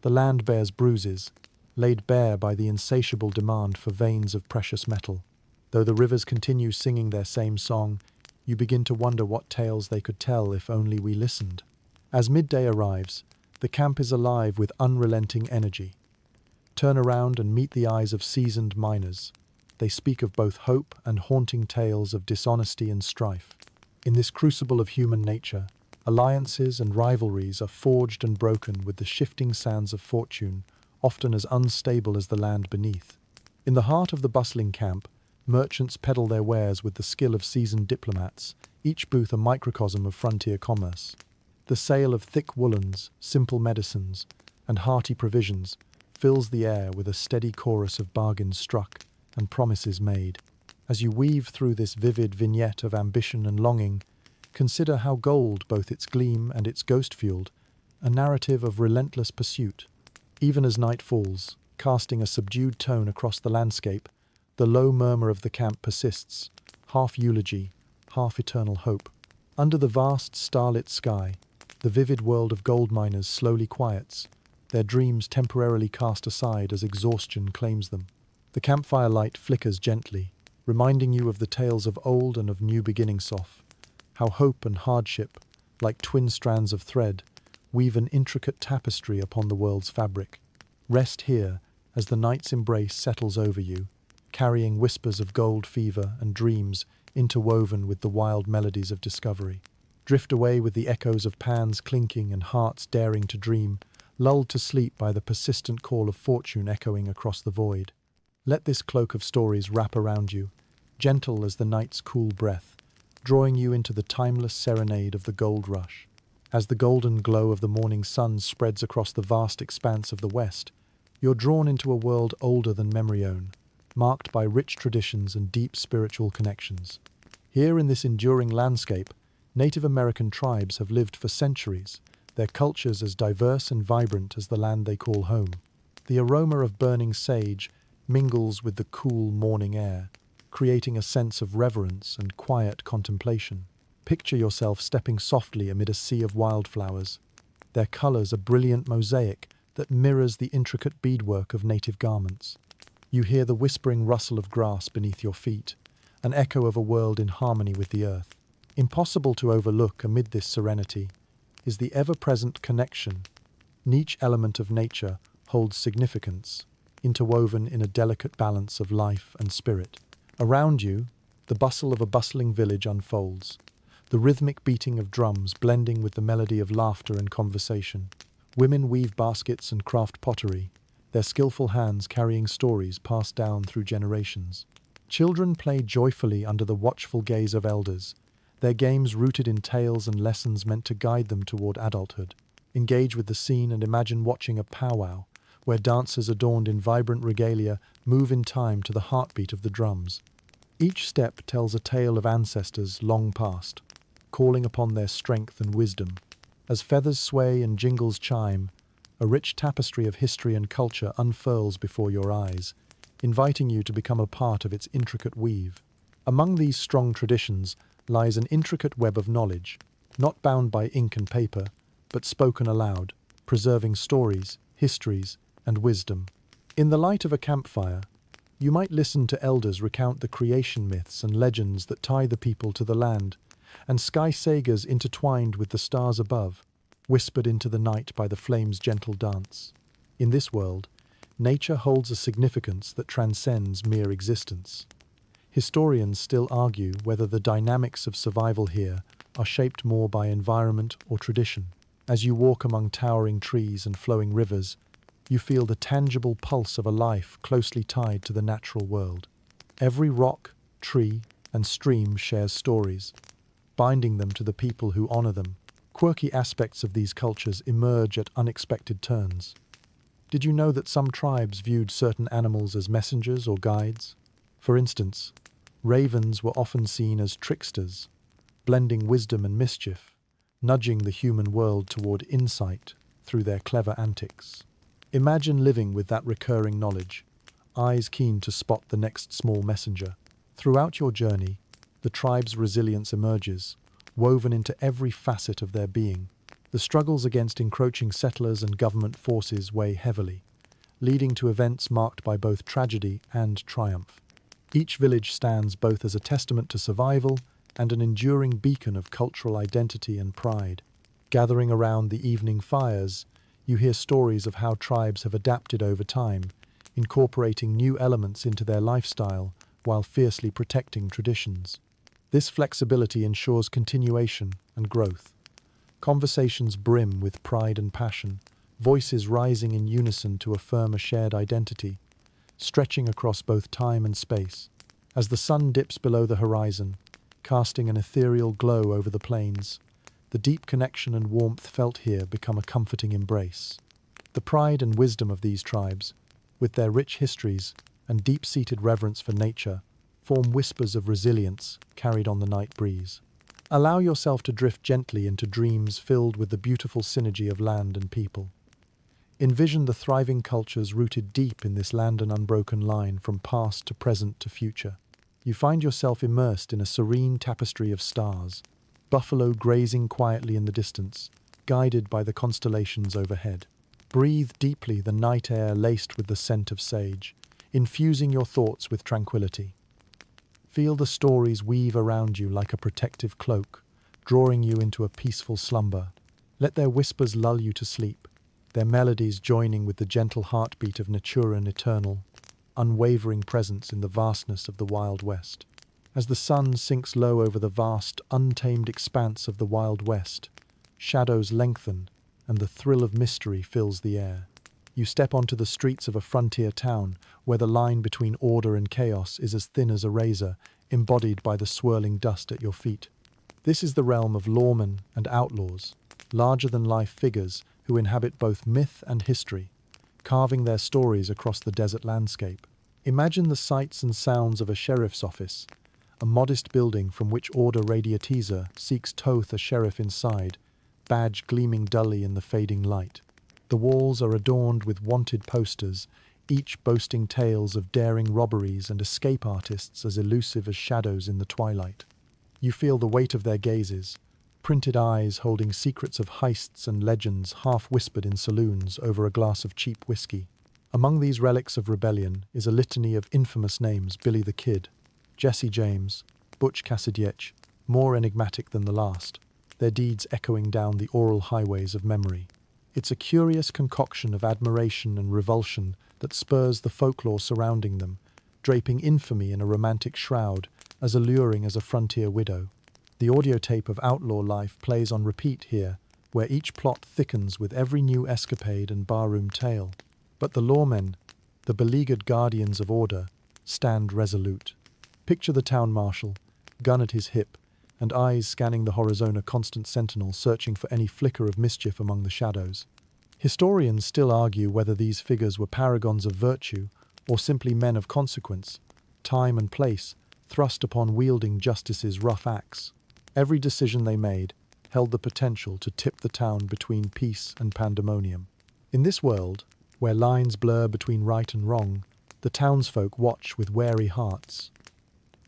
The land bears bruises, laid bare by the insatiable demand for veins of precious metal. Though the rivers continue singing their same song, you begin to wonder what tales they could tell if only we listened. As midday arrives, the camp is alive with unrelenting energy. Turn around and meet the eyes of seasoned miners. They speak of both hope and haunting tales of dishonesty and strife. In this crucible of human nature, alliances and rivalries are forged and broken with the shifting sands of fortune, often as unstable as the land beneath. In the heart of the bustling camp, merchants peddle their wares with the skill of seasoned diplomats, each booth a microcosm of frontier commerce. The sale of thick woolens, simple medicines, and hearty provisions fills the air with a steady chorus of bargains struck and promises made. As you weave through this vivid vignette of ambition and longing, consider how gold, both its gleam and its ghost-fueled, a narrative of relentless pursuit. Even as night falls, casting a subdued tone across the landscape, the low murmur of the camp persists, half eulogy, half eternal hope. Under the vast starlit sky, the vivid world of gold miners slowly quiets, their dreams temporarily cast aside as exhaustion claims them. The campfire light flickers gently, reminding you of the tales of old and of new beginnings of how hope and hardship, like twin strands of thread, weave an intricate tapestry upon the world's fabric. Rest here as the night's embrace settles over you, carrying whispers of gold fever and dreams interwoven with the wild melodies of discovery. Drift away with the echoes of pans clinking and hearts daring to dream, lulled to sleep by the persistent call of fortune echoing across the void. Let this cloak of stories wrap around you, gentle as the night's cool breath, drawing you into the timeless serenade of the gold rush. As the golden glow of the morning sun spreads across the vast expanse of the west, you're drawn into a world older than memory own, marked by rich traditions and deep spiritual connections. Here in this enduring landscape, Native American tribes have lived for centuries, their cultures as diverse and vibrant as the land they call home. The aroma of burning sage mingles with the cool morning air, creating a sense of reverence and quiet contemplation. Picture yourself stepping softly amid a sea of wildflowers, their colors a brilliant mosaic that mirrors the intricate beadwork of native garments. You hear the whispering rustle of grass beneath your feet, an echo of a world in harmony with the earth. Impossible to overlook amid this serenity is the ever-present connection. Each element of nature holds significance, interwoven in a delicate balance of life and spirit. Around you, the bustle of a bustling village unfolds, the rhythmic beating of drums blending with the melody of laughter and conversation. Women weave baskets and craft pottery, their skillful hands carrying stories passed down through generations. Children play joyfully under the watchful gaze of elders, their games rooted in tales and lessons meant to guide them toward adulthood. Engage with the scene and imagine watching a powwow, where dancers adorned in vibrant regalia move in time to the heartbeat of the drums. Each step tells a tale of ancestors long past, calling upon their strength and wisdom. As feathers sway and jingles chime, a rich tapestry of history and culture unfurls before your eyes, inviting you to become a part of its intricate weave. Among these strong traditions lies an intricate web of knowledge, not bound by ink and paper, but spoken aloud, preserving stories, histories, and wisdom. In the light of a campfire, you might listen to elders recount the creation myths and legends that tie the people to the land, and sky sagas intertwined with the stars above, whispered into the night by the flame's gentle dance. In this world, nature holds a significance that transcends mere existence. Historians still argue whether the dynamics of survival here are shaped more by environment or tradition. As you walk among towering trees and flowing rivers, you feel the tangible pulse of a life closely tied to the natural world. Every rock, tree, and stream shares stories, binding them to the people who honor them. Quirky aspects of these cultures emerge at unexpected turns. Did you know that some tribes viewed certain animals as messengers or guides? For instance, ravens were often seen as tricksters, blending wisdom and mischief, nudging the human world toward insight through their clever antics. Imagine living with that recurring knowledge, eyes keen to spot the next small messenger. Throughout your journey, the tribe's resilience emerges, woven into every facet of their being. The struggles against encroaching settlers and government forces weigh heavily, leading to events marked by both tragedy and triumph. Each village stands both as a testament to survival and an enduring beacon of cultural identity and pride. Gathering around the evening fires, you hear stories of how tribes have adapted over time, incorporating new elements into their lifestyle while fiercely protecting traditions. This flexibility ensures continuation and growth. Conversations brim with pride and passion, voices rising in unison to affirm a shared identity, stretching across both time and space. As the sun dips below the horizon, casting an ethereal glow over the plains, The deep connection and warmth felt here become a comforting embrace. The pride and wisdom of these tribes, with their rich histories and deep-seated reverence for nature, form whispers of resilience carried on the night breeze. Allow yourself to drift gently into dreams filled with the beautiful synergy of land and people. Envision the thriving cultures rooted deep in this land and unbroken line from past to present to future. You find yourself immersed in a serene tapestry of stars, buffalo grazing quietly in the distance, guided by the constellations overhead. Breathe deeply the night air laced with the scent of sage, infusing your thoughts with tranquility. Feel the stories weave around you like a protective cloak, drawing you into a peaceful slumber. Let their whispers lull you to sleep, their melodies joining with the gentle heartbeat of Nature's eternal, unwavering presence in the vastness of the Wild West. As the sun sinks low over the vast, untamed expanse of the Wild West, shadows lengthen and the thrill of mystery fills the air. You step onto the streets of a frontier town where the line between order and chaos is as thin as a razor, embodied by the swirling dust at your feet. This is the realm of lawmen and outlaws, larger-than-life figures who inhabit both myth and history, carving their stories across the desert landscape. Imagine the sights and sounds of a sheriff's office, a modest building from which Order Radiatiza seeks Toth, a sheriff inside, badge gleaming dully in the fading light. The walls are adorned with wanted posters, each boasting tales of daring robberies and escape artists as elusive as shadows in the twilight. You feel the weight of their gazes, printed eyes holding secrets of heists and legends half whispered in saloons over a glass of cheap whiskey. Among these relics of rebellion is a litany of infamous names: Billy the Kid, Jesse James, Butch Cassidy, more enigmatic than the last, their deeds echoing down the oral highways of memory. It's a curious concoction of admiration and revulsion that spurs the folklore surrounding them, draping infamy in a romantic shroud, as alluring as a frontier widow. The audio tape of outlaw life plays on repeat here, where each plot thickens with every new escapade and barroom tale. But the lawmen, the beleaguered guardians of order, stand resolute. Picture the town marshal, gun at his hip, and eyes scanning the horizon, a constant sentinel searching for any flicker of mischief among the shadows. Historians still argue whether these figures were paragons of virtue or simply men of consequence, time and place, thrust upon wielding justice's rough axe. Every decision they made held the potential to tip the town between peace and pandemonium. In this world, where lines blur between right and wrong, the townsfolk watch with wary hearts.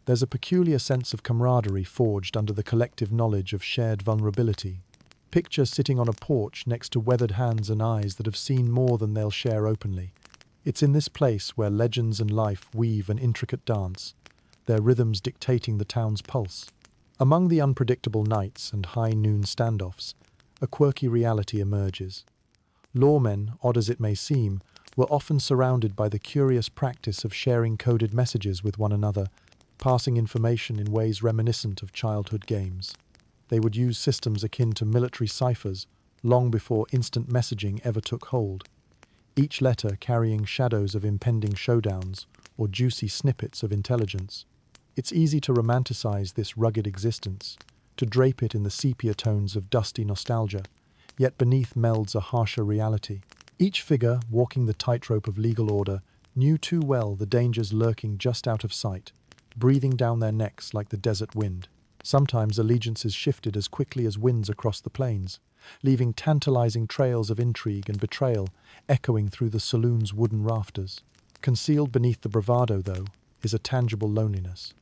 There's a peculiar sense of camaraderie forged under the collective knowledge of shared vulnerability. Picture sitting on a porch next to weathered hands and eyes that have seen more than they'll share openly. It's in this place where legends and life weave an intricate dance, their rhythms dictating the town's pulse. Among the unpredictable nights and high noon standoffs, a quirky reality emerges. Lawmen, odd as it may seem, were often surrounded by the curious practice of sharing coded messages with one another, passing information in ways reminiscent of childhood games. They would use systems akin to military ciphers long before instant messaging ever took hold, each letter carrying shadows of impending showdowns or juicy snippets of intelligence. It's easy to romanticize this rugged existence, to drape it in the sepia tones of dusty nostalgia, yet beneath melds a harsher reality. Each figure, walking the tightrope of legal order, knew too well the dangers lurking just out of sight, breathing down their necks like the desert wind. Sometimes allegiances shifted as quickly as winds across the plains, leaving tantalizing trails of intrigue and betrayal echoing through the saloon's wooden rafters. Concealed beneath the bravado, though, is a tangible loneliness.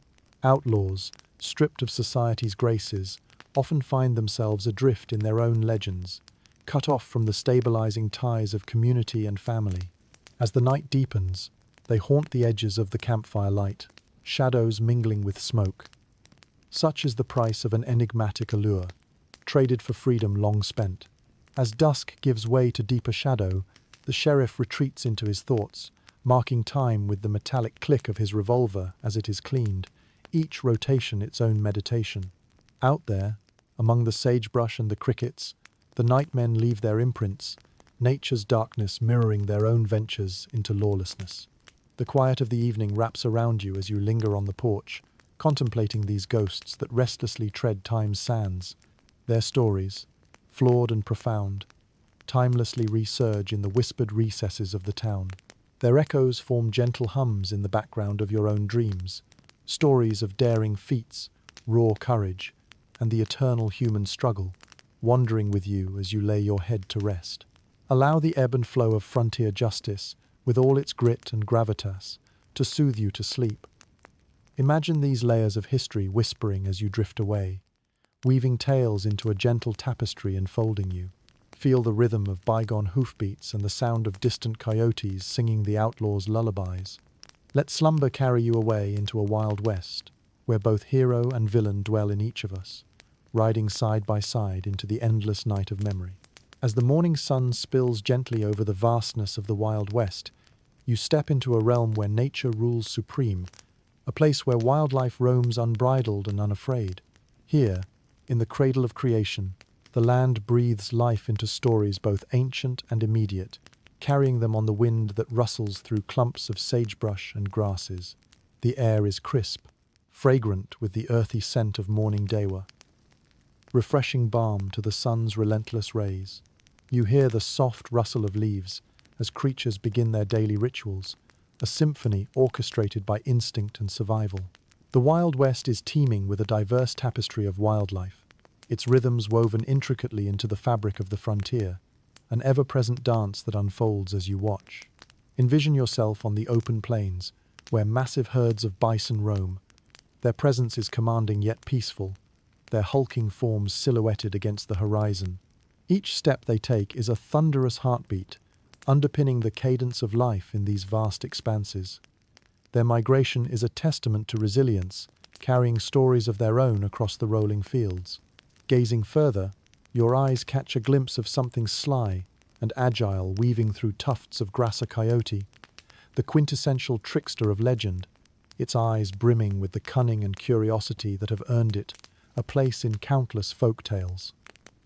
Outlaws, stripped of society's graces, often find themselves adrift in their own legends, cut off from the stabilizing ties of community and family. As the night deepens, they haunt the edges of the campfire light, shadows mingling with smoke. Such is the price of an enigmatic allure, traded for freedom long spent. As dusk gives way to deeper shadow, the sheriff retreats into his thoughts, marking time with the metallic click of his revolver as it is cleaned, each rotation its own meditation. Out there, among the sagebrush and the crickets, the nightmen leave their imprints, nature's darkness mirroring their own ventures into lawlessness. The quiet of the evening wraps around you as you linger on the porch, contemplating these ghosts that restlessly tread time's sands. Their stories, flawed and profound, timelessly resurge in the whispered recesses of the town. Their echoes form gentle hums in the background of your own dreams, stories of daring feats, raw courage, and the eternal human struggle, wandering with you as you lay your head to rest. Allow the ebb and flow of frontier justice, with all its grit and gravitas, to soothe you to sleep. Imagine these layers of history whispering as you drift away, weaving tales into a gentle tapestry enfolding you. Feel the rhythm of bygone hoofbeats and the sound of distant coyotes singing the outlaws' lullabies. Let slumber carry you away into a wild west, where both hero and villain dwell in each of us, riding side by side into the endless night of memory. As the morning sun spills gently over the vastness of the Wild West, you step into a realm where nature rules supreme, a place where wildlife roams unbridled and unafraid. Here, in the cradle of creation, the land breathes life into stories both ancient and immediate, carrying them on the wind that rustles through clumps of sagebrush and grasses. The air is crisp, fragrant with the earthy scent of morning dewa, refreshing balm to the sun's relentless rays. You hear the soft rustle of leaves as creatures begin their daily rituals, a symphony orchestrated by instinct and survival. The Wild West is teeming with a diverse tapestry of wildlife, its rhythms woven intricately into the fabric of the frontier, an ever-present dance that unfolds as you watch. Envision yourself on the open plains, where massive herds of bison roam. Their presence is commanding yet peaceful, their hulking forms silhouetted against the horizon. Each step they take is a thunderous heartbeat, underpinning the cadence of life in these vast expanses. Their migration is a testament to resilience, carrying stories of their own across the rolling fields. Gazing further, your eyes catch a glimpse of something sly and agile weaving through tufts of grass, a coyote, the quintessential trickster of legend, its eyes brimming with the cunning and curiosity that have earned it a place in countless folk tales.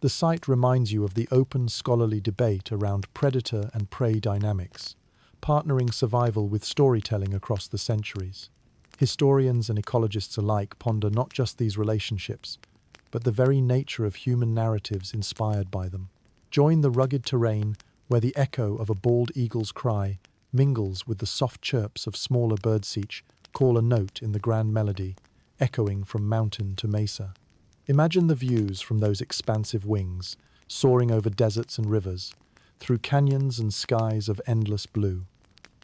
The sight reminds you of the open scholarly debate around predator and prey dynamics, partnering survival with storytelling across the centuries. Historians and ecologists alike ponder not just these relationships, but the very nature of human narratives inspired by them. Join the rugged terrain where the echo of a bald eagle's cry mingles with the soft chirps of smaller birds, each call a note in the grand melody, echoing from mountain to mesa. Imagine the views from those expansive wings, soaring over deserts and rivers, through canyons and skies of endless blue.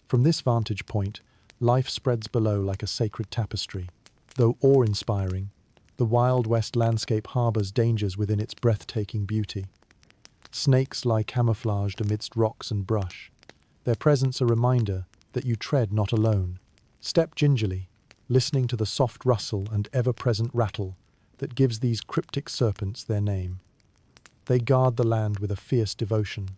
From this vantage point, life spreads below like a sacred tapestry. Though awe-inspiring, the Wild West landscape harbors dangers within its breathtaking beauty. Snakes lie camouflaged amidst rocks and brush, their presence a reminder that you tread not alone. Step gingerly, listening to the soft rustle and ever-present rattle that gives these cryptic serpents their name. They guard the land with a fierce devotion,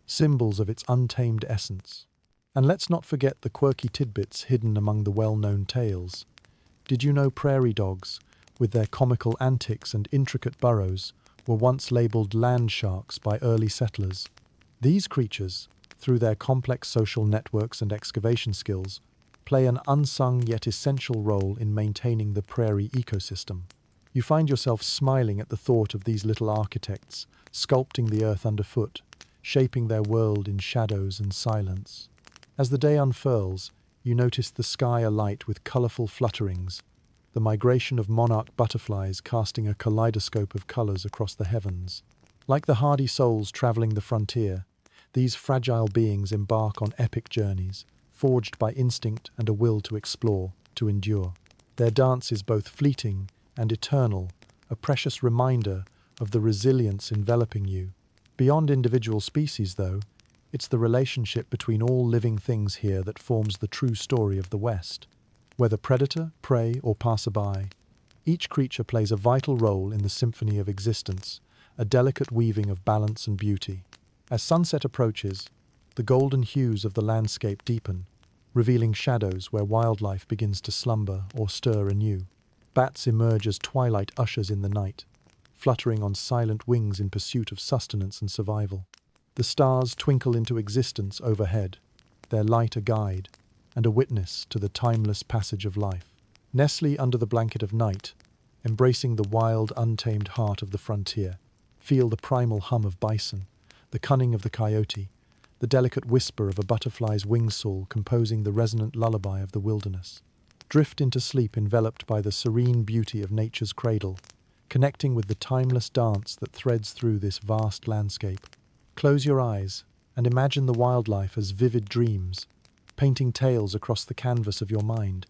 symbols of its untamed essence. And let's not forget the quirky tidbits hidden among the well-known tales. Did you know prairie dogs, with their comical antics and intricate burrows, were once labeled land sharks by early settlers? These creatures, through their complex social networks and excavation skills, play an unsung yet essential role in maintaining the prairie ecosystem. You find yourself smiling at the thought of these little architects, sculpting the earth underfoot, shaping their world in shadows and silence. As the day unfurls, you notice the sky alight with colourful flutterings, the migration of monarch butterflies casting a kaleidoscope of colours across the heavens. Like the hardy souls travelling the frontier, these fragile beings embark on epic journeys, forged by instinct and a will to explore, to endure. Their dance is both fleeting and eternal, a precious reminder of the resilience enveloping you. Beyond individual species, though, it's the relationship between all living things here that forms the true story of the West. Whether predator, prey, or passerby, each creature plays a vital role in the symphony of existence, a delicate weaving of balance and beauty. As sunset approaches, the golden hues of the landscape deepen, revealing shadows where wildlife begins to slumber or stir anew. Bats emerge as twilight ushers in the night, fluttering on silent wings in pursuit of sustenance and survival. The stars twinkle into existence overhead, their light a guide and a witness to the timeless passage of life. Nestle under the blanket of night, embracing the wild, untamed heart of the frontier, Feel the primal hum of bison, the cunning of the coyote, the delicate whisper of a butterfly's wing-saw composing the resonant lullaby of the wilderness. Drift into sleep enveloped by the serene beauty of nature's cradle, connecting with the timeless dance that threads through this vast landscape. Close your eyes and imagine the wildlife as vivid dreams, painting tales across the canvas of your mind,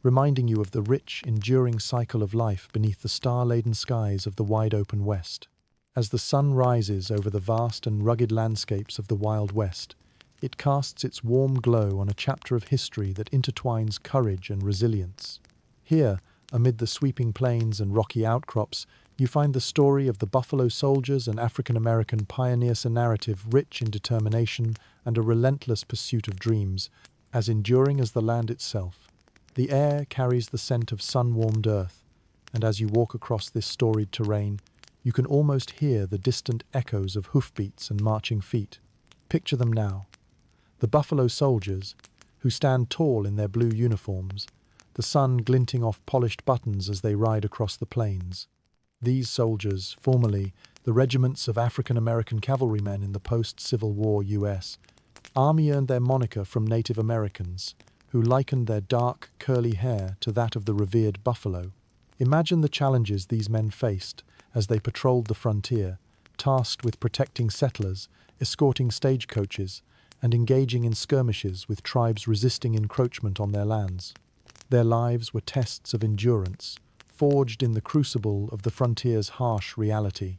reminding you of the rich, enduring cycle of life beneath the star-laden skies of the wide-open West. As the sun rises over the vast and rugged landscapes of the Wild West, it casts its warm glow on a chapter of history that intertwines courage and resilience. Here, amid the sweeping plains and rocky outcrops, you find the story of the Buffalo Soldiers and African-American pioneers, a narrative rich in determination and a relentless pursuit of dreams, as enduring as the land itself. The air carries the scent of sun-warmed earth, and as you walk across this storied terrain, you can almost hear the distant echoes of hoofbeats and marching feet. Picture them now. The Buffalo Soldiers, who stand tall in their blue uniforms, the sun glinting off polished buttons as they ride across the plains. These soldiers, formerly the regiments of African-American cavalrymen in the post-Civil War U.S. Army, earned their moniker from Native Americans, who likened their dark, curly hair to that of the revered buffalo. Imagine the challenges these men faced as they patrolled the frontier, tasked with protecting settlers, escorting stagecoaches, and engaging in skirmishes with tribes resisting encroachment on their lands. Their lives were tests of endurance, forged in the crucible of the frontier's harsh reality.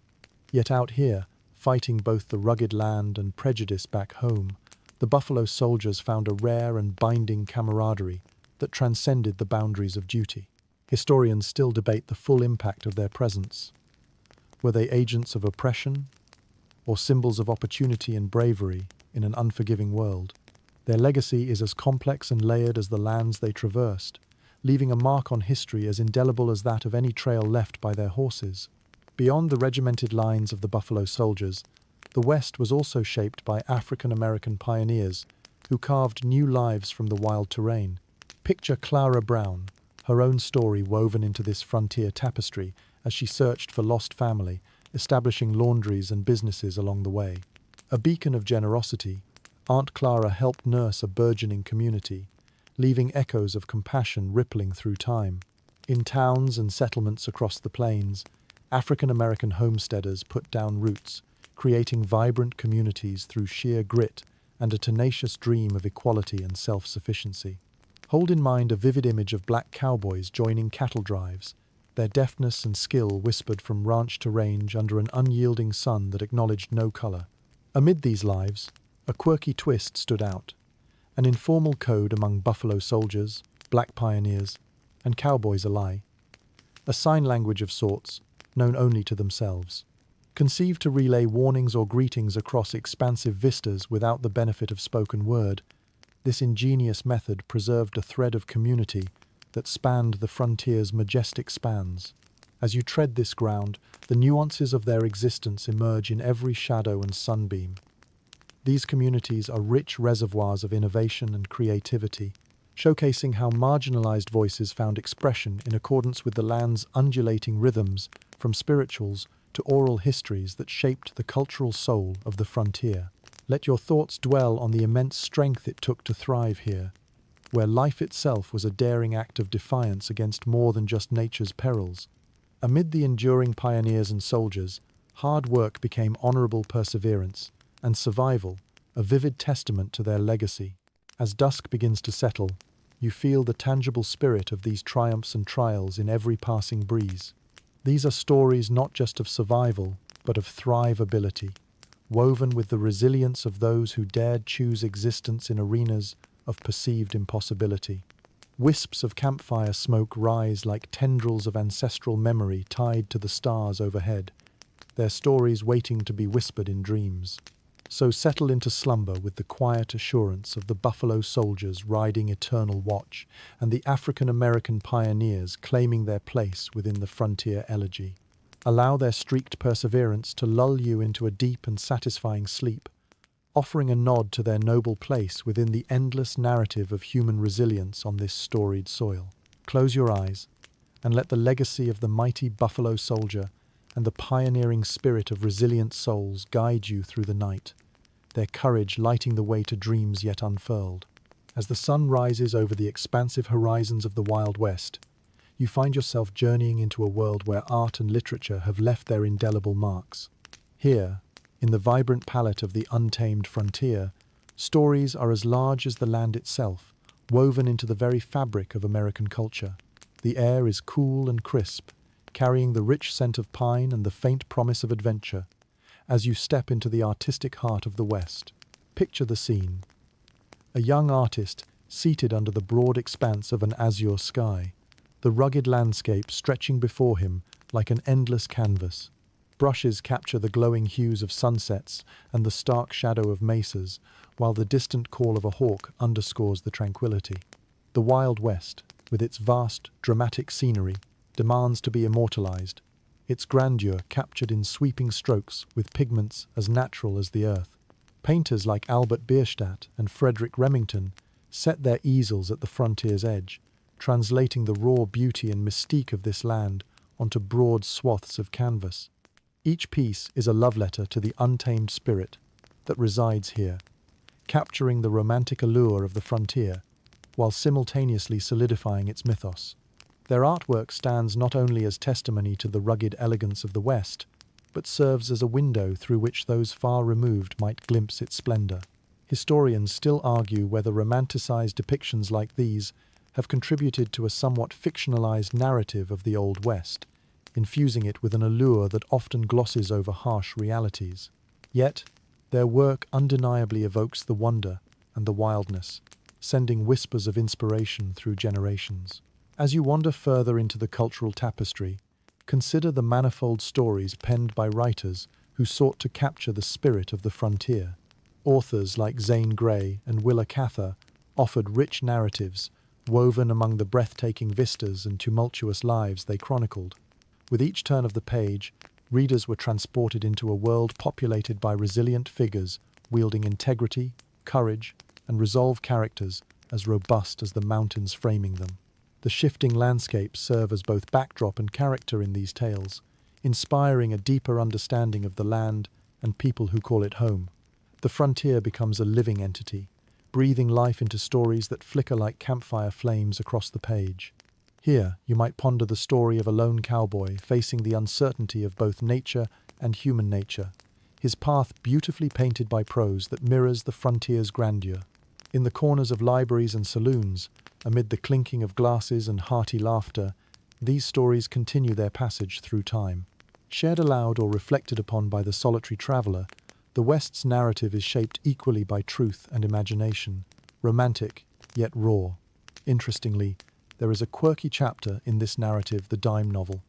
Yet out here, fighting both the rugged land and prejudice back home, the Buffalo Soldiers found a rare and binding camaraderie that transcended the boundaries of duty. Historians still debate the full impact of their presence. Were they agents of oppression, or symbols of opportunity and bravery in an unforgiving world? Their legacy is as complex and layered as the lands they traversed, leaving a mark on history as indelible as that of any trail left by their horses. Beyond the regimented lines of the Buffalo Soldiers, the West was also shaped by African-American pioneers who carved new lives from the wild terrain. Picture Clara Brown, her own story woven into this frontier tapestry as she searched for lost family, establishing laundries and businesses along the way. A beacon of generosity, Aunt Clara helped nurse a burgeoning community, leaving echoes of compassion rippling through time. In towns and settlements across the plains, African-American homesteaders put down roots, creating vibrant communities through sheer grit and a tenacious dream of equality and self-sufficiency. Hold in mind a vivid image of black cowboys joining cattle drives, their deftness and skill whispered from ranch to range under an unyielding sun that acknowledged no color. Amid these lives, a quirky twist stood out, an informal code among Buffalo Soldiers, black pioneers, and cowboys alike, a sign language of sorts, known only to themselves. Conceived to relay warnings or greetings across expansive vistas without the benefit of spoken word, this ingenious method preserved a thread of community that spanned the frontier's majestic spans. As you tread this ground, the nuances of their existence emerge in every shadow and sunbeam. These communities are rich reservoirs of innovation and creativity, showcasing how marginalized voices found expression in accordance with the land's undulating rhythms, from spirituals to oral histories that shaped the cultural soul of the frontier. Let your thoughts dwell on the immense strength it took to thrive here, where life itself was a daring act of defiance against more than just nature's perils. Amid the enduring pioneers and soldiers, hard work became honorable perseverance, and survival, a vivid testament to their legacy. As dusk begins to settle, you feel the tangible spirit of these triumphs and trials in every passing breeze. These are stories not just of survival, but of thriveability, woven with the resilience of those who dared choose existence in arenas of perceived impossibility. Wisps of campfire smoke rise like tendrils of ancestral memory tied to the stars overhead, their stories waiting to be whispered in dreams. So settle into slumber with the quiet assurance of the Buffalo Soldiers riding eternal watch and the African-American pioneers claiming their place within the frontier elegy. Allow their streaked perseverance to lull you into a deep and satisfying sleep, offering a nod to their noble place within the endless narrative of human resilience on this storied soil. Close your eyes and let the legacy of the mighty Buffalo Soldier and the pioneering spirit of resilient souls guide you through the night, their courage lighting the way to dreams yet unfurled. As the sun rises over the expansive horizons of the Wild West, you find yourself journeying into a world where art and literature have left their indelible marks. Here, in the vibrant palette of the untamed frontier, stories are as large as the land itself, woven into the very fabric of American culture. The air is cool and crisp, carrying the rich scent of pine and the faint promise of adventure. As you step into the artistic heart of the West, picture the scene. A young artist seated under the broad expanse of an azure sky, the rugged landscape stretching before him like an endless canvas. Brushes capture the glowing hues of sunsets and the stark shadow of mesas, while the distant call of a hawk underscores the tranquility. The Wild West, with its vast, dramatic scenery, demands to be immortalized, its grandeur captured in sweeping strokes with pigments as natural as the earth. Painters like Albert Bierstadt and Frederick Remington set their easels at the frontier's edge, translating the raw beauty and mystique of this land onto broad swaths of canvas. Each piece is a love letter to the untamed spirit that resides here, capturing the romantic allure of the frontier, while simultaneously solidifying its mythos. Their artwork stands not only as testimony to the rugged elegance of the West, but serves as a window through which those far removed might glimpse its splendor. Historians still argue whether romanticized depictions like these have contributed to a somewhat fictionalized narrative of the Old West, infusing it with an allure that often glosses over harsh realities. Yet, their work undeniably evokes the wonder and the wildness, sending whispers of inspiration through generations. As you wander further into the cultural tapestry, consider the manifold stories penned by writers who sought to capture the spirit of the frontier. Authors like Zane Grey and Willa Cather offered rich narratives woven among the breathtaking vistas and tumultuous lives they chronicled. With each turn of the page, readers were transported into a world populated by resilient figures wielding integrity, courage, and resolve, characters as robust as the mountains framing them. The shifting landscapes serve as both backdrop and character in these tales, inspiring a deeper understanding of the land and people who call it home. The frontier becomes a living entity, breathing life into stories that flicker like campfire flames across the page. Here, you might ponder the story of a lone cowboy facing the uncertainty of both nature and human nature, his path beautifully painted by prose that mirrors the frontier's grandeur. In the corners of libraries and saloons, amid the clinking of glasses and hearty laughter, these stories continue their passage through time. Shared aloud or reflected upon by the solitary traveler, the West's narrative is shaped equally by truth and imagination, romantic yet raw. Interestingly, there is a quirky chapter in this narrative, the dime novel.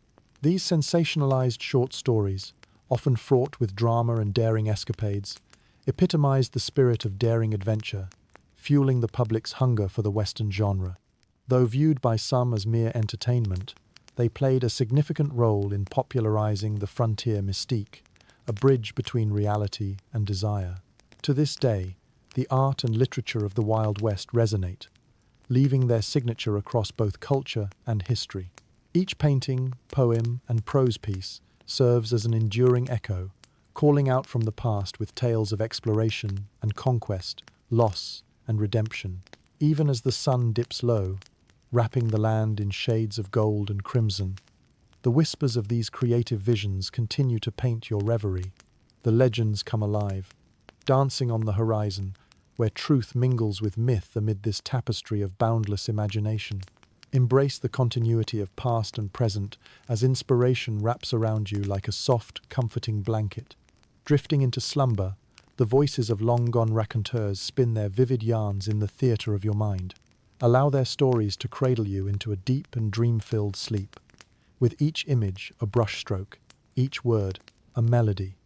These sensationalized short stories, often fraught with drama and daring escapades, epitomize the spirit of daring adventure, fueling the public's hunger for the Western genre. Though viewed by some as mere entertainment, they played a significant role in popularizing the frontier mystique, a bridge between reality and desire. To this day, the art and literature of the Wild West resonate, leaving their signature across both culture and history. Each painting, poem, and prose piece serves as an enduring echo, calling out from the past with tales of exploration and conquest, loss and redemption. Even as the sun dips low, wrapping the land in shades of gold and crimson, the whispers of these creative visions continue to paint your reverie. The legends come alive, dancing on the horizon, where truth mingles with myth amid this tapestry of boundless imagination. Embrace the continuity of past and present as inspiration wraps around you like a soft, comforting blanket. Drifting into slumber, the voices of long-gone raconteurs spin their vivid yarns in the theatre of your mind. Allow their stories to cradle you into a deep and dream-filled sleep, with each image a brushstroke, each word a melody,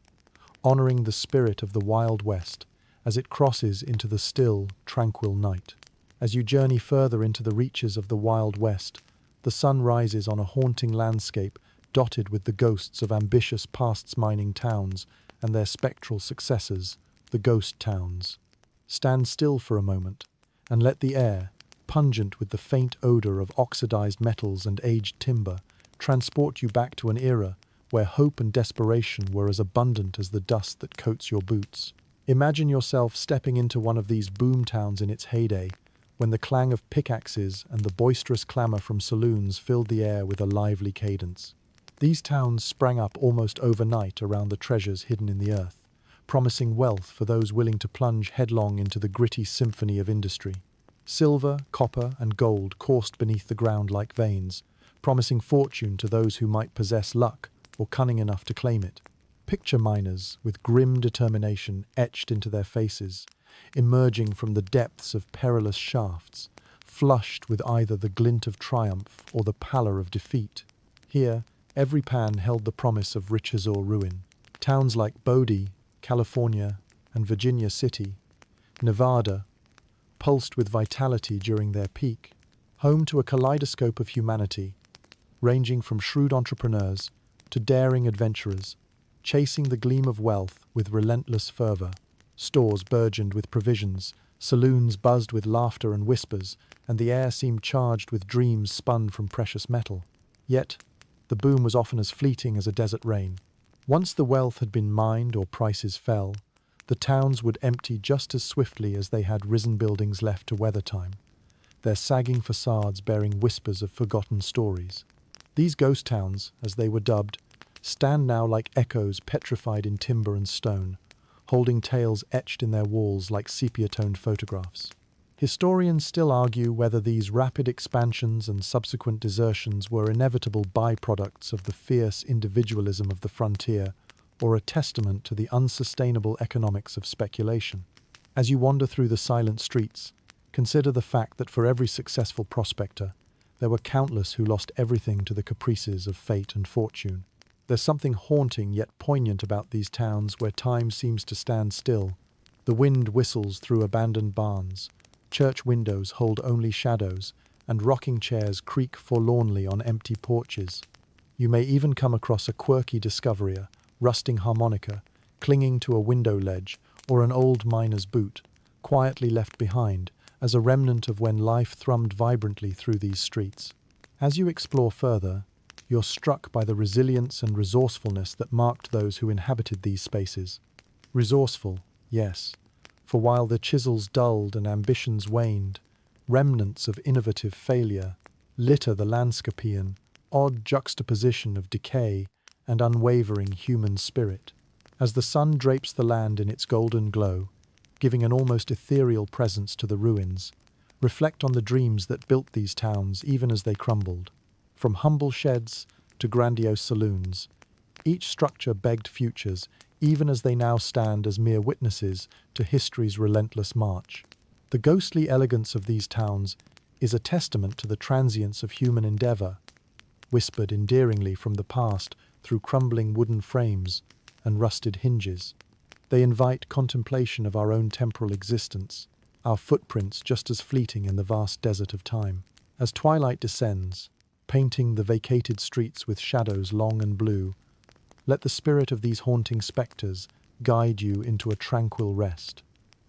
honoring the spirit of the Wild West as it crosses into the still, tranquil night. As you journey further into the reaches of the Wild West, the sun rises on a haunting landscape dotted with the ghosts of ambitious past mining towns and their spectral successors, the ghost towns. Stand still for a moment and let the air, pungent with the faint odor of oxidized metals and aged timber, transport you back to an era where hope and desperation were as abundant as the dust that coats your boots. Imagine yourself stepping into one of these boom towns in its heyday, when the clang of pickaxes and the boisterous clamor from saloons filled the air with a lively cadence. These towns sprang up almost overnight around the treasures hidden in the earth, promising wealth for those willing to plunge headlong into the gritty symphony of industry. Silver, copper, and gold coursed beneath the ground like veins, promising fortune to those who might possess luck or cunning enough to claim it. Picture miners, with grim determination etched into their faces, emerging from the depths of perilous shafts, flushed with either the glint of triumph or the pallor of defeat. Here, every pan held the promise of riches or ruin. Towns like Bodie, California, and Virginia City, Nevada, pulsed with vitality during their peak, home to a kaleidoscope of humanity, ranging from shrewd entrepreneurs to daring adventurers, chasing the gleam of wealth with relentless fervor. Stores burgeoned with provisions, saloons buzzed with laughter and whispers, and the air seemed charged with dreams spun from precious metal. Yet, the boom was often as fleeting as a desert rain. Once the wealth had been mined or prices fell, the towns would empty just as swiftly as they had risen buildings left to weather time, their sagging facades bearing whispers of forgotten stories. These ghost towns, as they were dubbed, stand now like echoes petrified in timber and stone, holding tales etched in their walls like sepia-toned photographs. Historians still argue whether these rapid expansions and subsequent desertions were inevitable byproducts of the fierce individualism of the frontier or a testament to the unsustainable economics of speculation. As you wander through the silent streets, consider the fact that for every successful prospector, there were countless who lost everything to the caprices of fate and fortune. There's something haunting yet poignant about these towns where time seems to stand still. The wind whistles through abandoned barns, church windows hold only shadows, and rocking chairs creak forlornly on empty porches. You may even come across a quirky discovery, a rusting harmonica, clinging to a window ledge, or an old miner's boot, quietly left behind, as a remnant of when life thrummed vibrantly through these streets. As you explore further, you're struck by the resilience and resourcefulness that marked those who inhabited these spaces. Resourceful, yes, for while their chisels dulled and ambitions waned, remnants of innovative failure litter the Landscapian, odd juxtaposition of decay and unwavering human spirit. As the sun drapes the land in its golden glow, giving an almost ethereal presence to the ruins, reflect on the dreams that built these towns even as they crumbled. From humble sheds to grandiose saloons, each structure begged futures, even as they now stand as mere witnesses to history's relentless march. The ghostly elegance of these towns is a testament to the transience of human endeavor, whispered endearingly from the past through crumbling wooden frames and rusted hinges. They invite contemplation of our own temporal existence, our footprints just as fleeting in the vast desert of time. As twilight descends, painting the vacated streets with shadows long and blue, let the spirit of these haunting spectres guide you into a tranquil rest.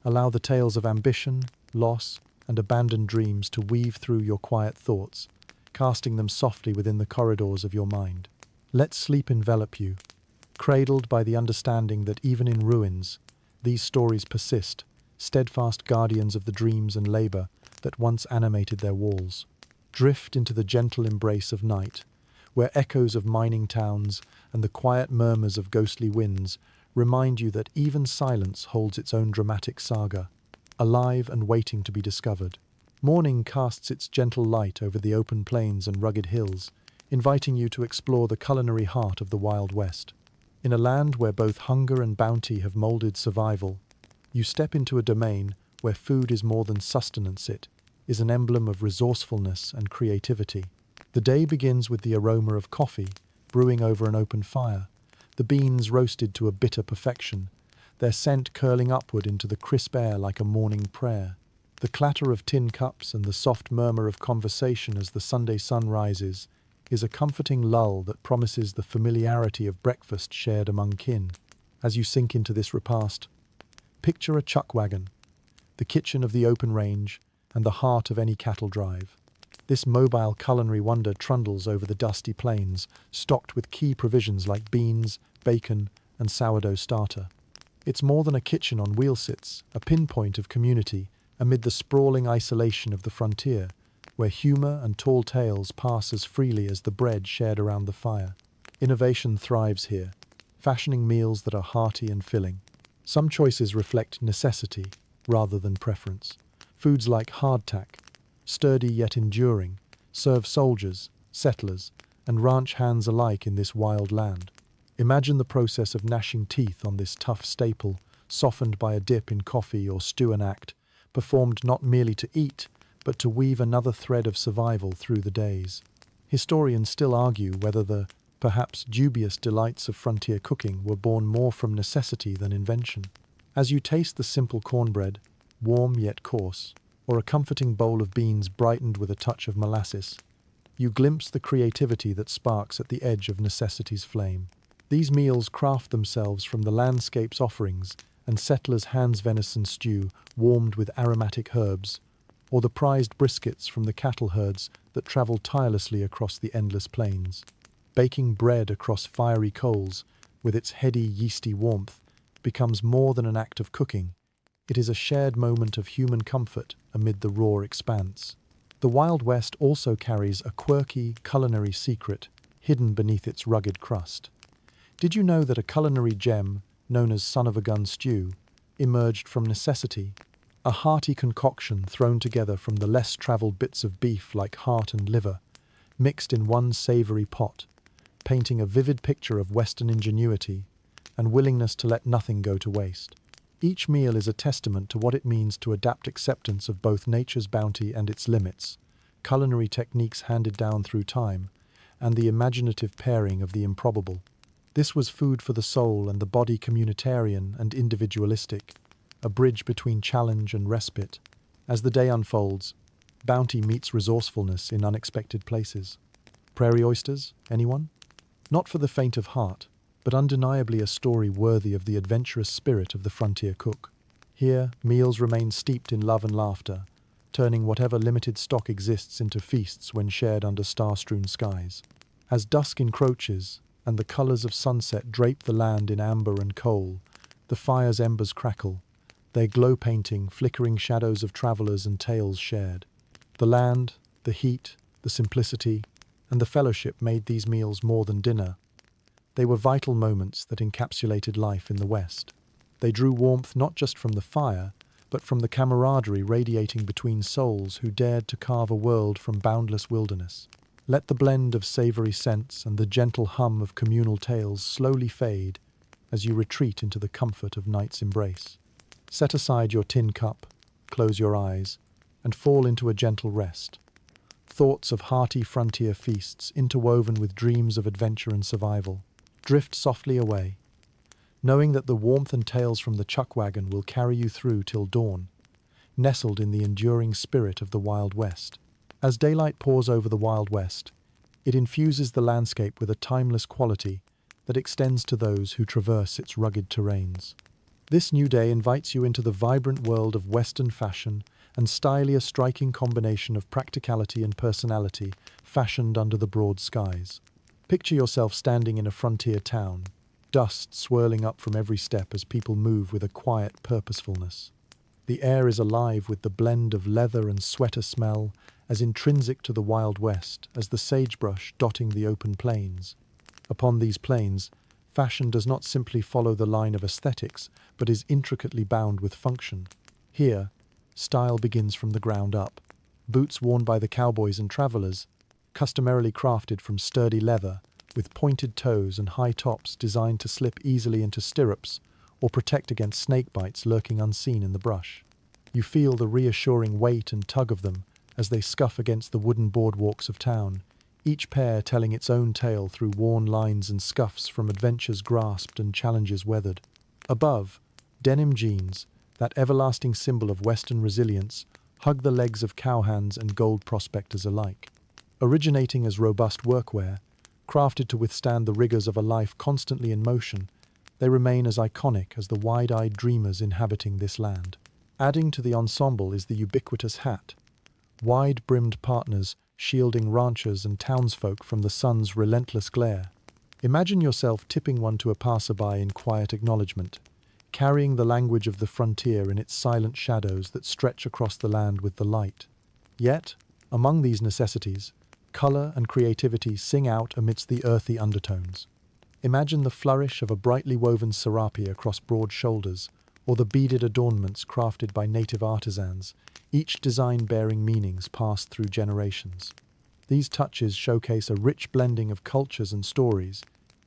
Allow the tales of ambition, loss, and abandoned dreams to weave through your quiet thoughts, casting them softly within the corridors of your mind. Let sleep envelop you, cradled by the understanding that even in ruins, these stories persist, steadfast guardians of the dreams and labor that once animated their walls. Drift into the gentle embrace of night, where echoes of mining towns and the quiet murmurs of ghostly winds remind you that even silence holds its own dramatic saga, alive and waiting to be discovered. Morning casts its gentle light over the open plains and rugged hills, inviting you to explore the culinary heart of the Wild West. In a land where both hunger and bounty have molded survival, you step into a domain where food is more than sustenance, it is an emblem of resourcefulness and creativity. The day begins with the aroma of coffee brewing over an open fire, the beans roasted to a bitter perfection, their scent curling upward into the crisp air like a morning prayer. The clatter of tin cups and the soft murmur of conversation as the Sunday sun rises is a comforting lull that promises the familiarity of breakfast shared among kin. As you sink into this repast, picture a chuck wagon, the kitchen of the open range, and the heart of any cattle drive. This mobile culinary wonder trundles over the dusty plains, stocked with key provisions like beans, bacon, and sourdough starter. It's more than a kitchen on wheelsits, a pinpoint of community amid the sprawling isolation of the frontier, where humour and tall tales pass as freely as the bread shared around the fire. Innovation thrives here, fashioning meals that are hearty and filling. Some choices reflect necessity rather than preference. Foods like hardtack, sturdy yet enduring, serve soldiers, settlers, and ranch hands alike in this wild land. Imagine the process of gnashing teeth on this tough staple, softened by a dip in coffee or stew and act, performed not merely to eat, but to weave another thread of survival through the days. Historians still argue whether the, perhaps dubious delights of frontier cooking were born more from necessity than invention. As you taste the simple cornbread, warm yet coarse, or a comforting bowl of beans brightened with a touch of molasses, you glimpse the creativity that sparks at the edge of necessity's flame. These meals craft themselves from the landscape's offerings and settlers' hands venison stew warmed with aromatic herbs, or the prized briskets from the cattle herds that travel tirelessly across the endless plains. Baking bread across fiery coals, with its heady, yeasty warmth, becomes more than an act of cooking. It is a shared moment of human comfort amid the raw expanse. The Wild West also carries a quirky culinary secret hidden beneath its rugged crust. Did you know that a culinary gem, known as son-of-a-gun stew, emerged from necessity? A hearty concoction thrown together from the less-travelled bits of beef like heart and liver, mixed in one savoury pot, painting a vivid picture of Western ingenuity and willingness to let nothing go to waste. Each meal is a testament to what it means to adapt acceptance of both nature's bounty and its limits, culinary techniques handed down through time, and the imaginative pairing of the improbable. This was food for the soul and the body, communitarian and individualistic, a bridge between challenge and respite. As the day unfolds, bounty meets resourcefulness in unexpected places. Prairie oysters, anyone? Not for the faint of heart, but undeniably a story worthy of the adventurous spirit of the frontier cook. Here, meals remain steeped in love and laughter, turning whatever limited stock exists into feasts when shared under star-strewn skies. As dusk encroaches, and the colours of sunset drape the land in amber and coal, the fire's embers crackle, their glow painting flickering shadows of travellers and tales shared. The land, the heat, the simplicity, and the fellowship made these meals more than dinner. They were vital moments that encapsulated life in the West. They drew warmth not just from the fire, but from the camaraderie radiating between souls who dared to carve a world from boundless wilderness. Let the blend of savoury scents and the gentle hum of communal tales slowly fade as you retreat into the comfort of night's embrace. Set aside your tin cup, close your eyes, and fall into a gentle rest. Thoughts of hearty frontier feasts interwoven with dreams of adventure and survival. Drift softly away, knowing that the warmth and tales from the chuck wagon will carry you through till dawn, nestled in the enduring spirit of the Wild West. As daylight pours over the Wild West, it infuses the landscape with a timeless quality that extends to those who traverse its rugged terrains. This new day invites you into the vibrant world of Western fashion and style, a striking combination of practicality and personality fashioned under the broad skies. Picture yourself standing in a frontier town, dust swirling up from every step as people move with a quiet purposefulness. The air is alive with the blend of leather and sweater smell, as intrinsic to the Wild West as the sagebrush dotting the open plains. Upon these plains, fashion does not simply follow the line of aesthetics, but is intricately bound with function. Here, style begins from the ground up. Boots worn by the cowboys and travelers, customarily crafted from sturdy leather, with pointed toes and high tops designed to slip easily into stirrups or protect against snake bites lurking unseen in the brush. You feel the reassuring weight and tug of them as they scuff against the wooden boardwalks of town, each pair telling its own tale through worn lines and scuffs from adventures grasped and challenges weathered. Above, denim jeans, that everlasting symbol of Western resilience, hug the legs of cowhands and gold prospectors alike. Originating as robust workwear, crafted to withstand the rigors of a life constantly in motion, they remain as iconic as the wide-eyed dreamers inhabiting this land. Adding to the ensemble is the ubiquitous hat. Wide-brimmed partners shielding ranchers and townsfolk from the sun's relentless glare. Imagine yourself tipping one to a passerby in quiet acknowledgement, carrying the language of the frontier in its silent shadows that stretch across the land with the light. Yet, among these necessities, color and creativity sing out amidst the earthy undertones. Imagine the flourish of a brightly woven serape across broad shoulders, or the beaded adornments crafted by native artisans, each design bearing meanings passed through generations. These touches showcase a rich blending of cultures and stories,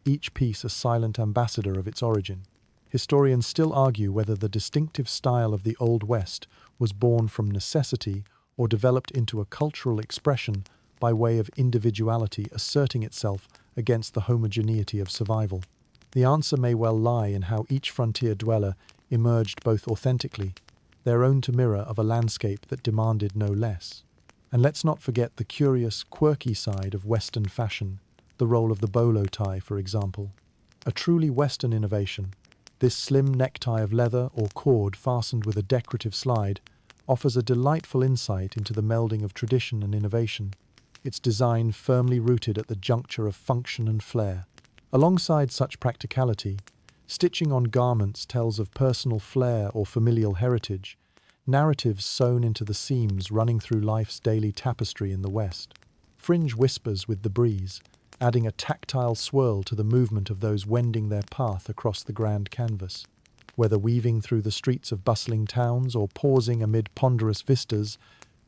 each piece a silent ambassador of its origin. Historians still argue whether the distinctive style of the Old West was born from necessity or developed into a cultural expression by way of individuality asserting itself against the homogeneity of survival. The answer may well lie in how each frontier dweller emerged both authentically, their own to mirror of a landscape that demanded no less. And let's not forget the curious, quirky side of Western fashion, the role of the bolo tie, for example. A truly Western innovation, this slim necktie of leather or cord fastened with a decorative slide offers a delightful insight into the melding of tradition and innovation, its design firmly rooted at the juncture of function and flair. Alongside such practicality, stitching on garments tells of personal flair or familial heritage, narratives sewn into the seams running through life's daily tapestry in the West. Fringe whispers with the breeze, adding a tactile swirl to the movement of those wending their path across the grand canvas. Whether weaving through the streets of bustling towns or pausing amid ponderous vistas,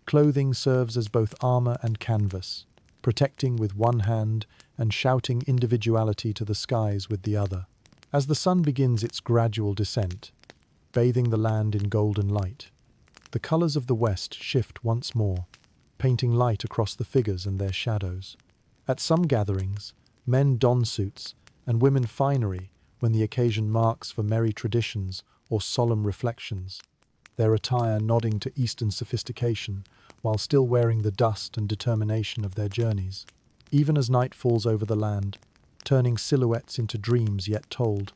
clothing serves as both armor and canvas, protecting with one hand and shouting individuality to the skies with the other. As the sun begins its gradual descent, bathing the land in golden light, the colors of the West shift once more, painting light across the figures and their shadows. At some gatherings, men don suits and women finery when the occasion marks for merry traditions or solemn reflections, their attire nodding to Eastern sophistication while still wearing the dust and determination of their journeys. Even as night falls over the land, turning silhouettes into dreams yet told,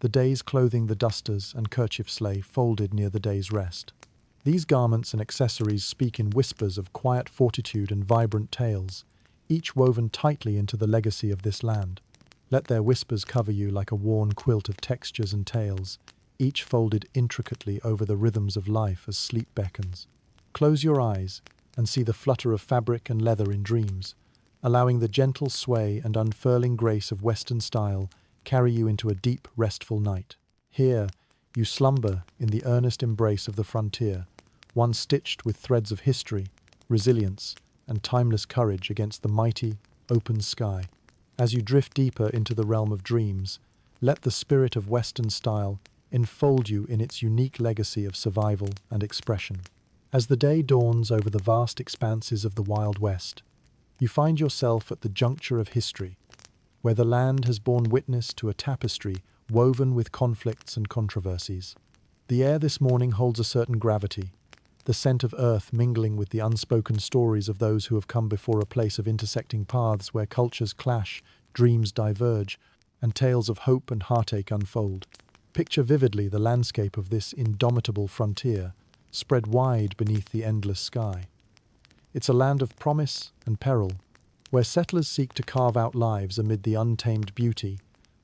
the day's clothing the dusters and kerchiefs lay folded near the day's rest. These garments and accessories speak in whispers of quiet fortitude and vibrant tales, each woven tightly into the legacy of this land. Let their whispers cover you like a worn quilt of textures and tales, each folded intricately over the rhythms of life as sleep beckons. Close your eyes and see the flutter of fabric and leather in dreams, allowing the gentle sway and unfurling grace of Western style carry you into a deep, restful night. Here, you slumber in the earnest embrace of the frontier, one stitched with threads of history, resilience, and timeless courage against the mighty, open sky. As you drift deeper into the realm of dreams, let the spirit of Western style enfold you in its unique legacy of survival and expression. As the day dawns over the vast expanses of the Wild West, you find yourself at the juncture of history, where the land has borne witness to a tapestry woven with conflicts and controversies. The air this morning holds a certain gravity, the scent of earth mingling with the unspoken stories of those who have come before a place of intersecting paths where cultures clash, dreams diverge, and tales of hope and heartache unfold. Picture vividly the landscape of this indomitable frontier, spread wide beneath the endless sky. It's a land of promise and peril, where settlers seek to carve out lives amid the untamed beauty,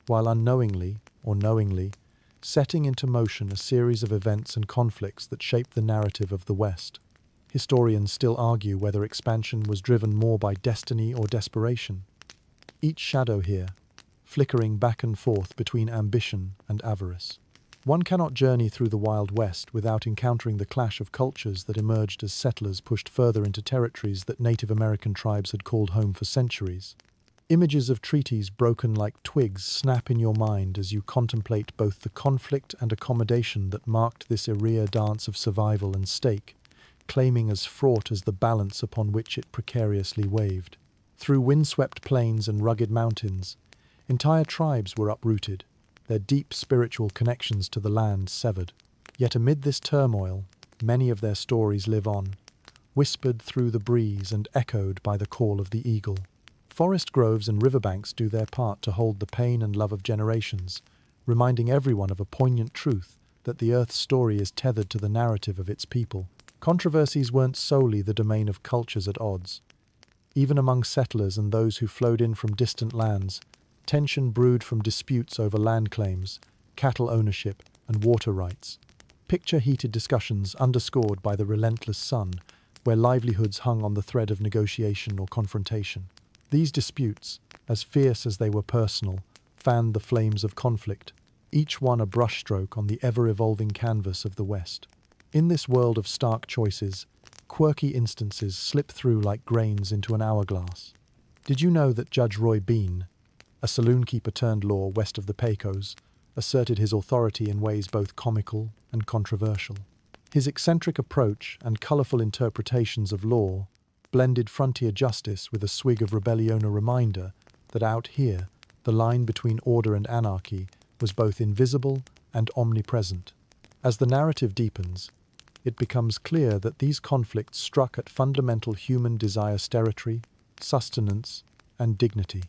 while unknowingly, or knowingly, setting into motion a series of events and conflicts that shape the narrative of the West. Historians still argue whether expansion was driven more by destiny or desperation. Each shadow here, flickering back and forth between ambition and avarice. One cannot journey through the Wild West without encountering the clash of cultures that emerged as settlers pushed further into territories that Native American tribes had called home for centuries. Images of treaties broken like twigs snap in your mind as you contemplate both the conflict and accommodation that marked this area dance of survival and stake, claiming as fraught as the balance upon which it precariously waved. Through windswept plains and rugged mountains, entire tribes were uprooted, their deep spiritual connections to the land severed. Yet amid this turmoil, many of their stories live on, whispered through the breeze and echoed by the call of the eagle. Forest groves and riverbanks do their part to hold the pain and love of generations, reminding everyone of a poignant truth that the Earth's story is tethered to the narrative of its people. Controversies weren't solely the domain of cultures at odds. Even among settlers and those who flowed in from distant lands, tension brewed from disputes over land claims, cattle ownership, and water rights. Picture heated discussions underscored by the relentless sun, where livelihoods hung on the thread of negotiation or confrontation. These disputes, as fierce as they were personal, fanned the flames of conflict, each one a brushstroke on the ever-evolving canvas of the West. In this world of stark choices, quirky instances slip through like grains into an hourglass. Did you know that Judge Roy Bean, a saloon keeper turned law west of the Pecos, asserted his authority in ways both comical and controversial? His eccentric approach and colourful interpretations of law blended frontier justice with a swig of rebellion, a reminder that out here, the line between order and anarchy was both invisible and omnipresent. As the narrative deepens, it becomes clear that these conflicts struck at fundamental human desires: territory, sustenance, and dignity.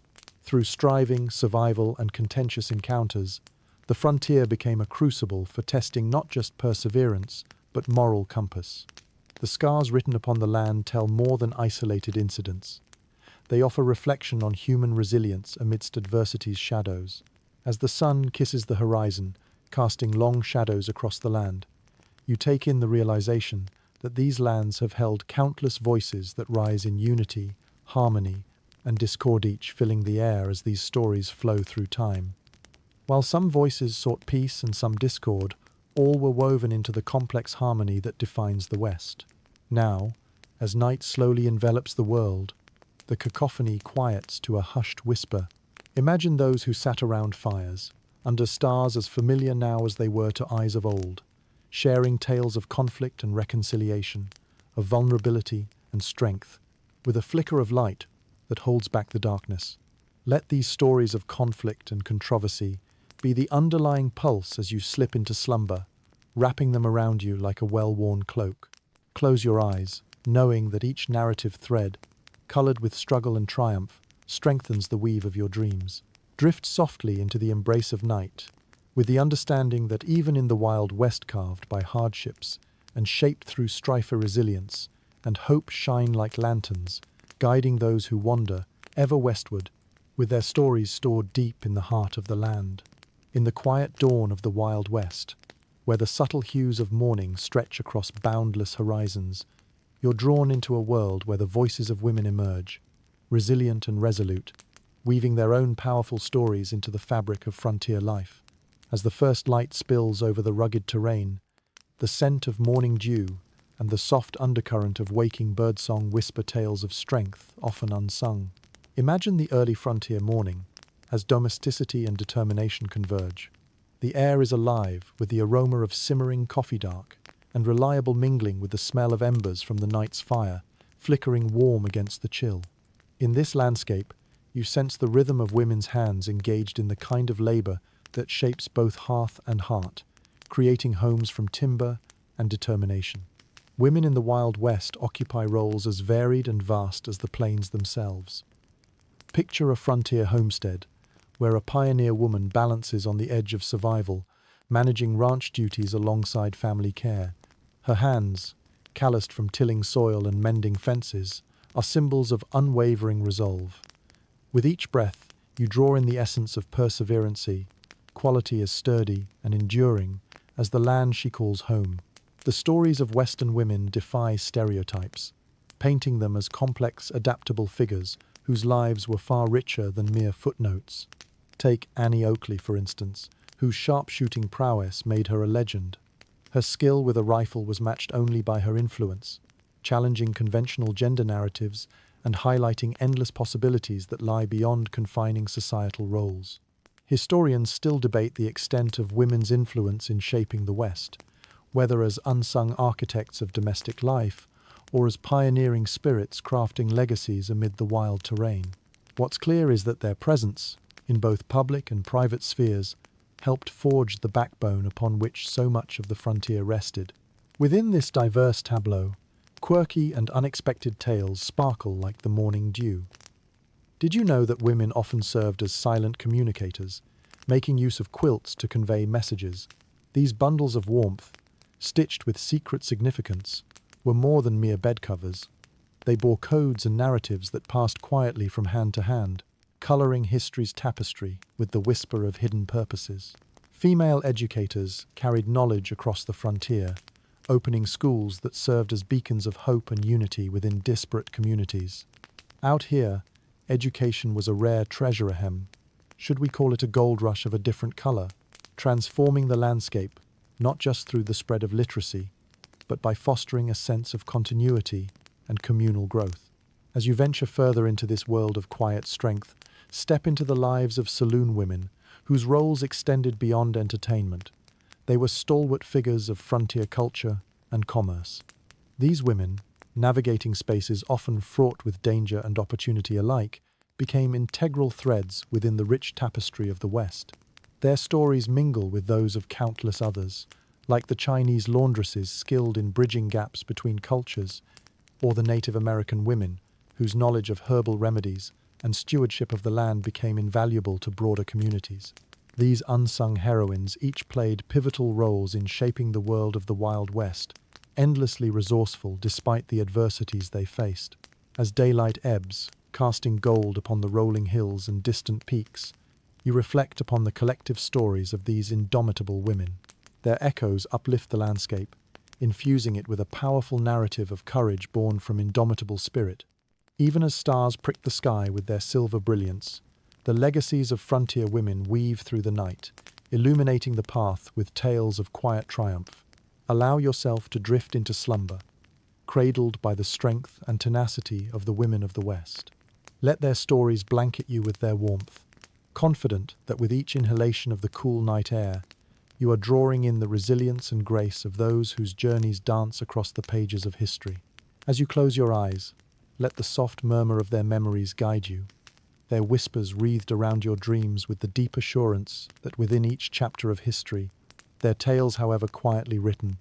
Through striving, survival, and contentious encounters, the frontier became a crucible for testing not just perseverance, but moral compass. The scars written upon the land tell more than isolated incidents. They offer reflection on human resilience amidst adversity's shadows. As the sun kisses the horizon, casting long shadows across the land, you take in the realization that these lands have held countless voices that rise in unity, harmony, and discord, each filling the air as these stories flow through time. While some voices sought peace and some discord, all were woven into the complex harmony that defines the West. Now, as night slowly envelops the world, the cacophony quiets to a hushed whisper. Imagine those who sat around fires, under stars as familiar now as they were to eyes of old, sharing tales of conflict and reconciliation, of vulnerability and strength, with a flicker of light that holds back the darkness. Let these stories of conflict and controversy be the underlying pulse as you slip into slumber, wrapping them around you like a well-worn cloak. Close your eyes, knowing that each narrative thread, colored with struggle and triumph, strengthens the weave of your dreams. Drift softly into the embrace of night, with the understanding that even in the wild West, carved by hardships and shaped through strife, resilience and hope shine like lanterns, guiding those who wander ever westward, with their stories stored deep in the heart of the land. In the quiet dawn of the Wild West, where the subtle hues of morning stretch across boundless horizons, you're drawn into a world where the voices of women emerge, resilient and resolute, weaving their own powerful stories into the fabric of frontier life. As the first light spills over the rugged terrain, the scent of morning dew and the soft undercurrent of waking birdsong whisper tales of strength often unsung. Imagine the early frontier morning, as domesticity and determination converge. The air is alive with the aroma of simmering coffee dark and reliable mingling with the smell of embers from the night's fire, flickering warm against the chill. In this landscape, you sense the rhythm of women's hands engaged in the kind of labor that shapes both hearth and heart, creating homes from timber and determination. Women in the Wild West occupy roles as varied and vast as the plains themselves. Picture a frontier homestead, where a pioneer woman balances on the edge of survival, managing ranch duties alongside family care. Her hands, calloused from tilling soil and mending fences, are symbols of unwavering resolve. With each breath, you draw in the essence of perseverancy, quality as sturdy and enduring as the land she calls home. The stories of Western women defy stereotypes, painting them as complex, adaptable figures whose lives were far richer than mere footnotes. Take Annie Oakley, for instance, whose sharpshooting prowess made her a legend. Her skill with a rifle was matched only by her influence, challenging conventional gender narratives and highlighting endless possibilities that lie beyond confining societal roles. Historians still debate the extent of women's influence in shaping the West, whether as unsung architects of domestic life or as pioneering spirits crafting legacies amid the wild terrain. What's clear is that their presence, in both public and private spheres, helped forge the backbone upon which so much of the frontier rested. Within this diverse tableau, quirky and unexpected tales sparkle like the morning dew. Did you know that women often served as silent communicators, making use of quilts to convey messages? These bundles of warmth, stitched with secret significance, were more than mere bed covers. They bore codes and narratives that passed quietly from hand to hand, coloring history's tapestry with the whisper of hidden purposes. Female educators carried knowledge across the frontier, opening schools that served as beacons of hope and unity within disparate communities. Out here, education was a rare treasure, should we call it a gold rush of a different color, transforming the landscape, not just through the spread of literacy, but by fostering a sense of continuity and communal growth. As you venture further into this world of quiet strength, step into the lives of saloon women, whose roles extended beyond entertainment. They were stalwart figures of frontier culture and commerce. These women, navigating spaces often fraught with danger and opportunity alike, became integral threads within the rich tapestry of the West. Their stories mingle with those of countless others, like the Chinese laundresses skilled in bridging gaps between cultures, or the Native American women, whose knowledge of herbal remedies and stewardship of the land became invaluable to broader communities. These unsung heroines each played pivotal roles in shaping the world of the Wild West, endlessly resourceful despite the adversities they faced. As daylight ebbs, casting gold upon the rolling hills and distant peaks, you reflect upon the collective stories of these indomitable women. Their echoes uplift the landscape, infusing it with a powerful narrative of courage born from indomitable spirit. Even as stars prick the sky with their silver brilliance, the legacies of frontier women weave through the night, illuminating the path with tales of quiet triumph. Allow yourself to drift into slumber, cradled by the strength and tenacity of the women of the West. Let their stories blanket you with their warmth, confident that with each inhalation of the cool night air, you are drawing in the resilience and grace of those whose journeys dance across the pages of history. As you close your eyes, let the soft murmur of their memories guide you, their whispers wreathed around your dreams with the deep assurance that within each chapter of history, their tales, however quietly written,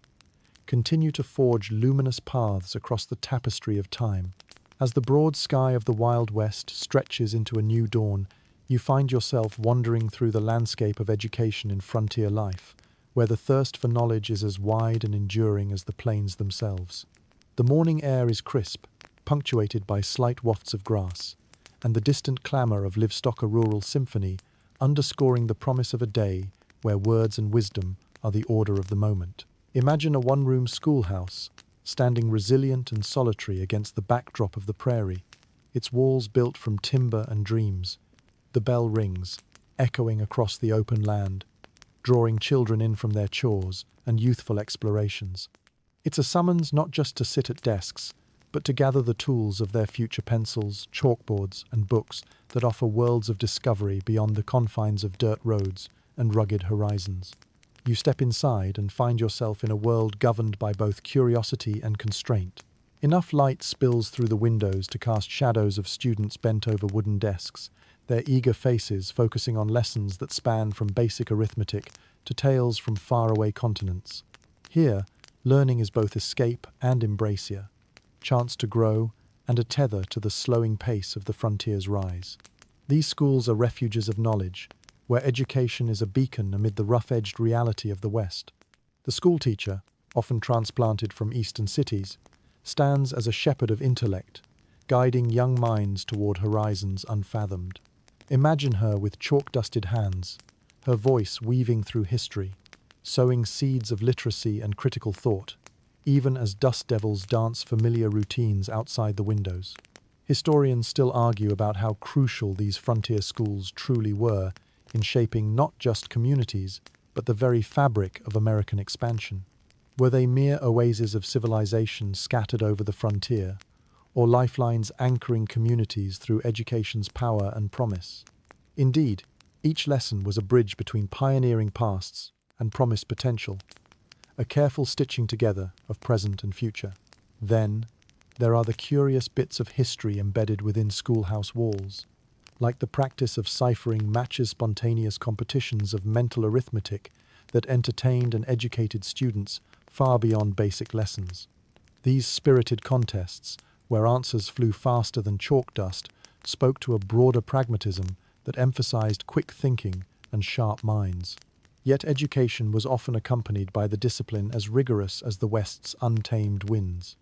continue to forge luminous paths across the tapestry of time. As the broad sky of the Wild West stretches into a new dawn, you find yourself wandering through the landscape of education in frontier life, where the thirst for knowledge is as wide and enduring as the plains themselves. The morning air is crisp, punctuated by slight wafts of grass, and the distant clamour of livestock a rural symphony, underscoring the promise of a day where words and wisdom are the order of the moment. Imagine a one-room schoolhouse, standing resilient and solitary against the backdrop of the prairie, its walls built from timber and dreams. The bell rings, echoing across the open land, drawing children in from their chores and youthful explorations. It's a summons not just to sit at desks, but to gather the tools of their future pencils, chalkboards, and books that offer worlds of discovery beyond the confines of dirt roads and rugged horizons. You step inside and find yourself in a world governed by both curiosity and constraint. Enough light spills through the windows to cast shadows of students bent over wooden desks, their eager faces focusing on lessons that span from basic arithmetic to tales from faraway continents. Here, learning is both escape and embracia, chance to grow and a tether to the slowing pace of the frontier's rise. These schools are refuges of knowledge, where education is a beacon amid the rough-edged reality of the West. The schoolteacher, often transplanted from eastern cities, stands as a shepherd of intellect, guiding young minds toward horizons unfathomed. Imagine her with chalk-dusted hands, her voice weaving through history, sowing seeds of literacy and critical thought, even as dust devils dance familiar routines outside the windows. Historians still argue about how crucial these frontier schools truly were in shaping not just communities, but the very fabric of American expansion. Were they mere oases of civilization scattered over the frontier, or lifelines anchoring communities through education's power and promise? Indeed, each lesson was a bridge between pioneering pasts and promised potential, a careful stitching together of present and future. Then, there are the curious bits of history embedded within schoolhouse walls, like the practice of ciphering matches, spontaneous competitions of mental arithmetic that entertained and educated students far beyond basic lessons. These spirited contests, where answers flew faster than chalk dust, spoke to a broader pragmatism that emphasized quick thinking and sharp minds. Yet education was often accompanied by the discipline as rigorous as the West's untamed winds.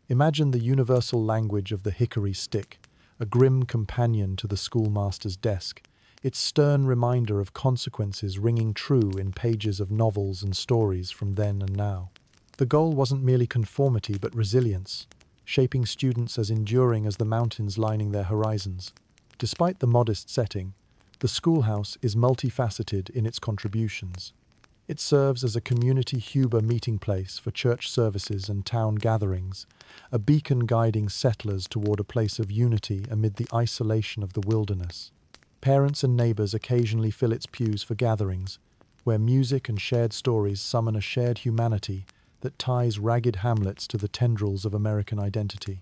Imagine the universal language of the hickory stick, a grim companion to the schoolmaster's desk, its stern reminder of consequences ringing true in pages of novels and stories from then and now. The goal wasn't merely conformity but resilience, shaping students as enduring as the mountains lining their horizons. Despite the modest setting, the schoolhouse is multifaceted in its contributions. It serves as a community Huber meeting place for church services and town gatherings, a beacon guiding settlers toward a place of unity amid the isolation of the wilderness. Parents and neighbors occasionally fill its pews for gatherings, where music and shared stories summon a shared humanity that ties ragged hamlets to the tendrils of American identity.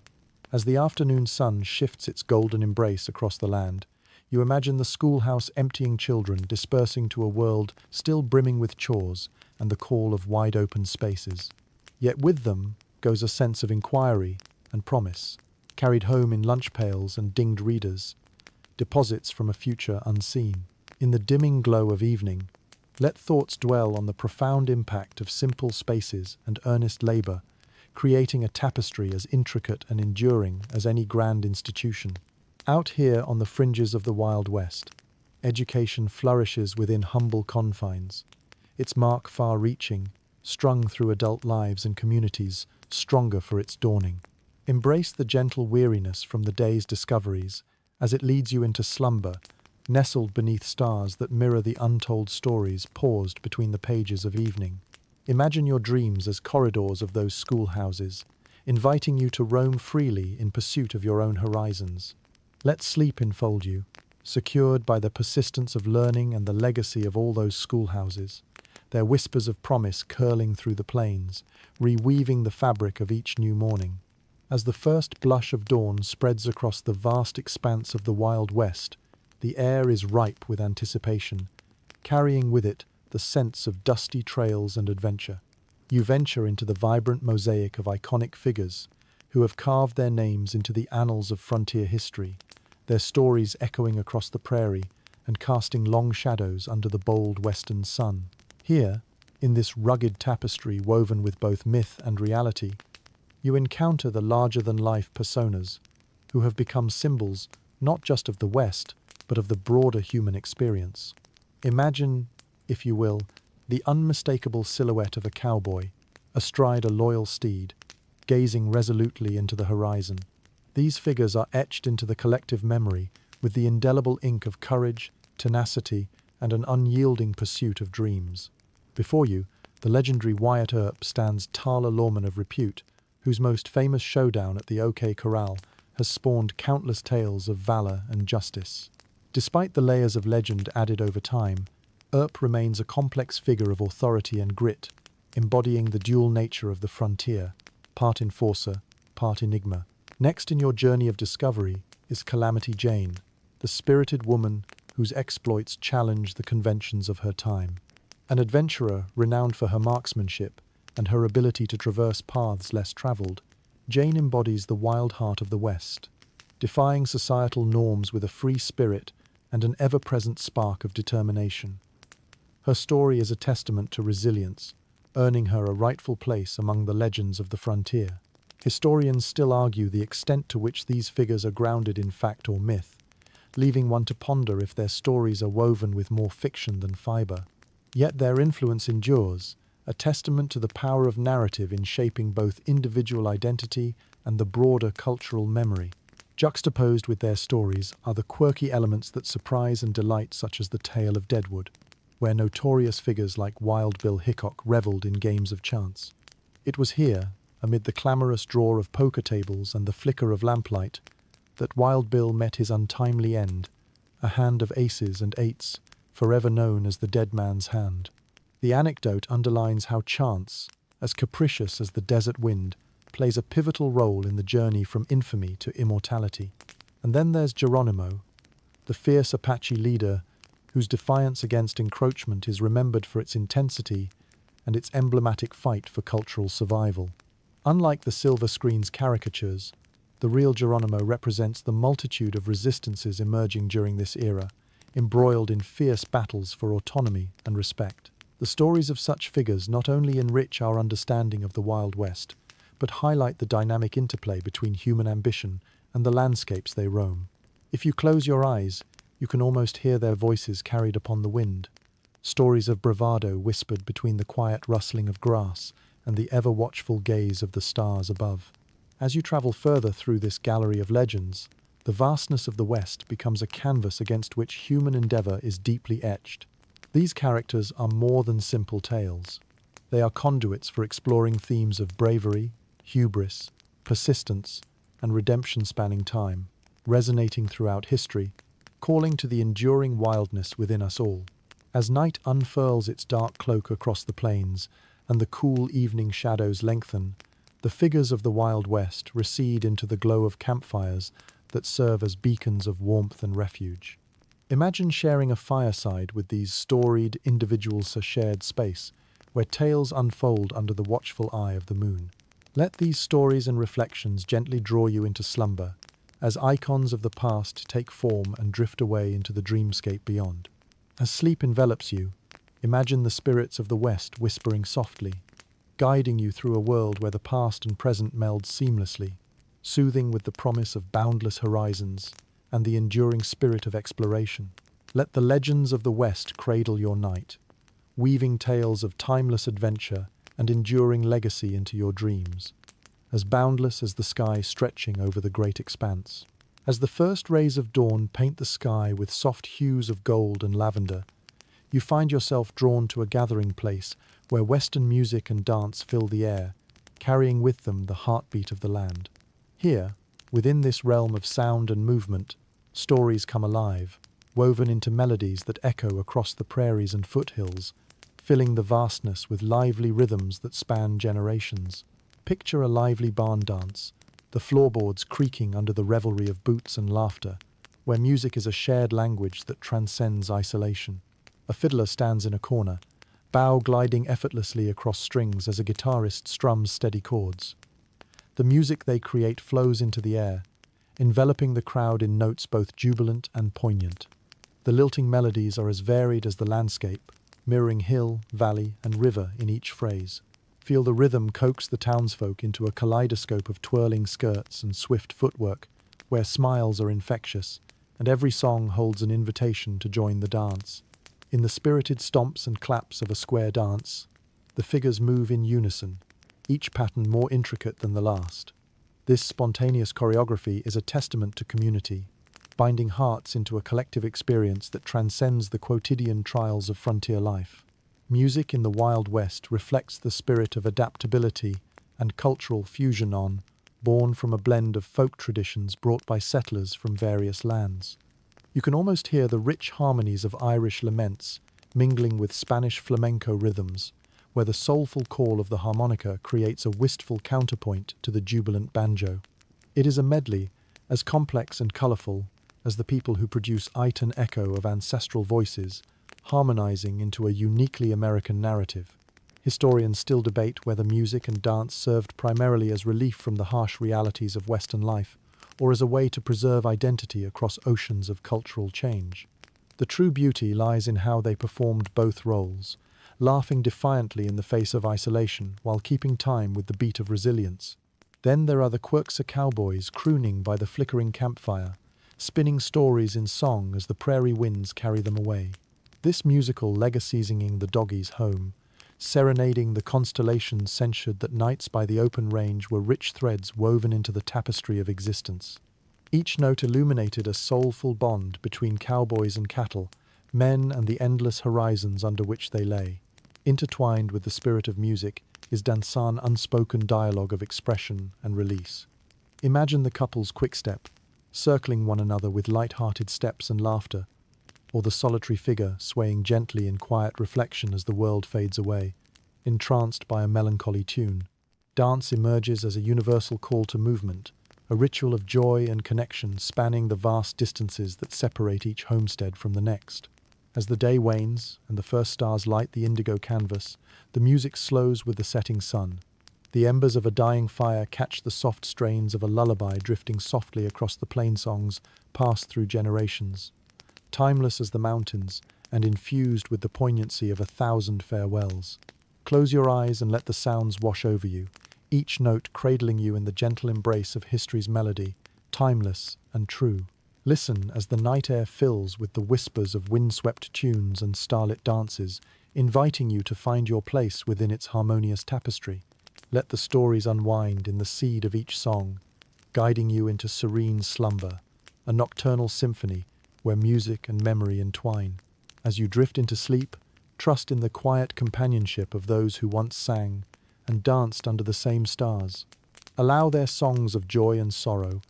As the afternoon sun shifts its golden embrace across the land, you imagine the schoolhouse emptying children dispersing to a world still brimming with chores and the call of wide-open spaces. Yet with them goes a sense of inquiry and promise, carried home in lunch pails and dinged readers, deposits from a future unseen. In the dimming glow of evening, let thoughts dwell on the profound impact of simple spaces and earnest labor, creating a tapestry as intricate and enduring as any grand institution. Out here on the fringes of the Wild West, education flourishes within humble confines, its mark far-reaching, strung through adult lives and communities stronger for its dawning. Embrace the gentle weariness from the day's discoveries as it leads you into slumber, nestled beneath stars that mirror the untold stories paused between the pages of evening. Imagine your dreams as corridors of those schoolhouses, inviting you to roam freely in pursuit of your own horizons. Let sleep enfold you, secured by the persistence of learning and the legacy of all those schoolhouses, their whispers of promise curling through the plains, reweaving the fabric of each new morning. As the first blush of dawn spreads across the vast expanse of the Wild West, the air is ripe with anticipation, carrying with it the sense of dusty trails and adventure. You venture into the vibrant mosaic of iconic figures who have carved their names into the annals of frontier history, their stories echoing across the prairie and casting long shadows under the bold western sun. Here, in this rugged tapestry woven with both myth and reality, you encounter the larger-than-life personas who have become symbols not just of the West, but of the broader human experience. Imagine, if you will, the unmistakable silhouette of a cowboy, astride a loyal steed, gazing resolutely into the horizon. These figures are etched into the collective memory with the indelible ink of courage, tenacity, and an unyielding pursuit of dreams. Before you, the legendary Wyatt Earp stands tall lawman of repute, whose most famous showdown at the OK Corral has spawned countless tales of valor and justice. Despite the layers of legend added over time, Earp remains a complex figure of authority and grit, embodying the dual nature of the frontier, part enforcer, part enigma. Next in your journey of discovery is Calamity Jane, the spirited woman whose exploits challenge the conventions of her time. An adventurer renowned for her marksmanship and her ability to traverse paths less traveled, Jane embodies the wild heart of the West, defying societal norms with a free spirit and an ever-present spark of determination. Her story is a testament to resilience, earning her a rightful place among the legends of the frontier. Historians still argue the extent to which these figures are grounded in fact or myth, leaving one to ponder if their stories are woven with more fiction than fiber. Yet their influence endures, a testament to the power of narrative in shaping both individual identity and the broader cultural memory. Juxtaposed with their stories are the quirky elements that surprise and delight, such as the tale of Deadwood, where notorious figures like Wild Bill Hickok reveled in games of chance. It was here, amid the clamorous draw of poker tables and the flicker of lamplight, that Wild Bill met his untimely end, a hand of aces and eights, forever known as the dead man's hand. The anecdote underlines how chance, as capricious as the desert wind, plays a pivotal role in the journey from infamy to immortality. And then there's Geronimo, the fierce Apache leader whose defiance against encroachment is remembered for its intensity and its emblematic fight for cultural survival. Unlike the silver screen's caricatures, the real Geronimo represents the multitude of resistances emerging during this era, embroiled in fierce battles for autonomy and respect. The stories of such figures not only enrich our understanding of the Wild West, but highlight the dynamic interplay between human ambition and the landscapes they roam. If you close your eyes, you can almost hear their voices carried upon the wind, stories of bravado whispered between the quiet rustling of grass and the ever-watchful gaze of the stars above. As you travel further through this gallery of legends, the vastness of the West becomes a canvas against which human endeavor is deeply etched. These characters are more than simple tales. They are conduits for exploring themes of bravery, hubris, persistence, and redemption spanning time, resonating throughout history, calling to the enduring wildness within us all. As night unfurls its dark cloak across the plains and the cool evening shadows lengthen, the figures of the Wild West recede into the glow of campfires that serve as beacons of warmth and refuge. Imagine sharing a fireside with these storied individuals, a shared space where tales unfold under the watchful eye of the moon. Let these stories and reflections gently draw you into slumber, as icons of the past take form and drift away into the dreamscape beyond. As sleep envelops you, imagine the spirits of the West whispering softly, guiding you through a world where the past and present meld seamlessly, soothing with the promise of boundless horizons and the enduring spirit of exploration. Let the legends of the West cradle your night, weaving tales of timeless adventure and enduring legacy into your dreams, as boundless as the sky stretching over the great expanse. As the first rays of dawn paint the sky with soft hues of gold and lavender, you find yourself drawn to a gathering place where Western music and dance fill the air, carrying with them the heartbeat of the land. Here, within this realm of sound and movement, stories come alive, woven into melodies that echo across the prairies and foothills, filling the vastness with lively rhythms that span generations. Picture a lively barn dance, the floorboards creaking under the revelry of boots and laughter, where music is a shared language that transcends isolation. A fiddler stands in a corner, bow gliding effortlessly across strings as a guitarist strums steady chords. The music they create flows into the air, enveloping the crowd in notes both jubilant and poignant. The lilting melodies are as varied as the landscape, mirroring hill, valley, and river in each phrase. Feel the rhythm coax the townsfolk into a kaleidoscope of twirling skirts and swift footwork, where smiles are infectious, and every song holds an invitation to join the dance. In the spirited stomps and claps of a square dance, the figures move in unison, each pattern more intricate than the last. This spontaneous choreography is a testament to community, binding hearts into a collective experience that transcends the quotidian trials of frontier life. Music in the Wild West reflects the spirit of adaptability and cultural fusion, born from a blend of folk traditions brought by settlers from various lands. You can almost hear the rich harmonies of Irish laments mingling with Spanish flamenco rhythms, where the soulful call of the harmonica creates a wistful counterpoint to the jubilant banjo. It is a medley as complex and colourful as the people who produce it, an echo of ancestral voices, harmonizing into a uniquely American narrative. Historians still debate whether music and dance served primarily as relief from the harsh realities of Western life, or as a way to preserve identity across oceans of cultural change. The true beauty lies in how they performed both roles, laughing defiantly in the face of isolation while keeping time with the beat of resilience. Then there are the Quirksa cowboys crooning by the flickering campfire, spinning stories in song as the prairie winds carry them away. This musical legacy-singing the doggies home, serenading the constellations censured that nights by the open range were rich threads woven into the tapestry of existence. Each note illuminated a soulful bond between cowboys and cattle, men and the endless horizons under which they lay. Intertwined with the spirit of music is dansan, unspoken dialogue of expression and release. Imagine the couple's quick step, circling one another with light-hearted steps and laughter, or the solitary figure swaying gently in quiet reflection as the world fades away, entranced by a melancholy tune. Dance emerges as a universal call to movement, a ritual of joy and connection spanning the vast distances that separate each homestead from the next. As the day wanes and the first stars light the indigo canvas, the music slows with the setting sun. The embers of a dying fire catch the soft strains of a lullaby drifting softly across the plainsongs passed through generations. Timeless as the mountains, and infused with the poignancy of 1,000 farewells. Close your eyes and let the sounds wash over you, each note cradling you in the gentle embrace of history's melody, timeless and true. Listen as the night air fills with the whispers of windswept tunes and starlit dances, inviting you to find your place within its harmonious tapestry. Let the stories unwind in the seed of each song, guiding you into serene slumber, a nocturnal symphony where music and memory entwine. As you drift into sleep, trust in the quiet companionship of those who once sang and danced under the same stars. Allow their songs of joy and sorrow,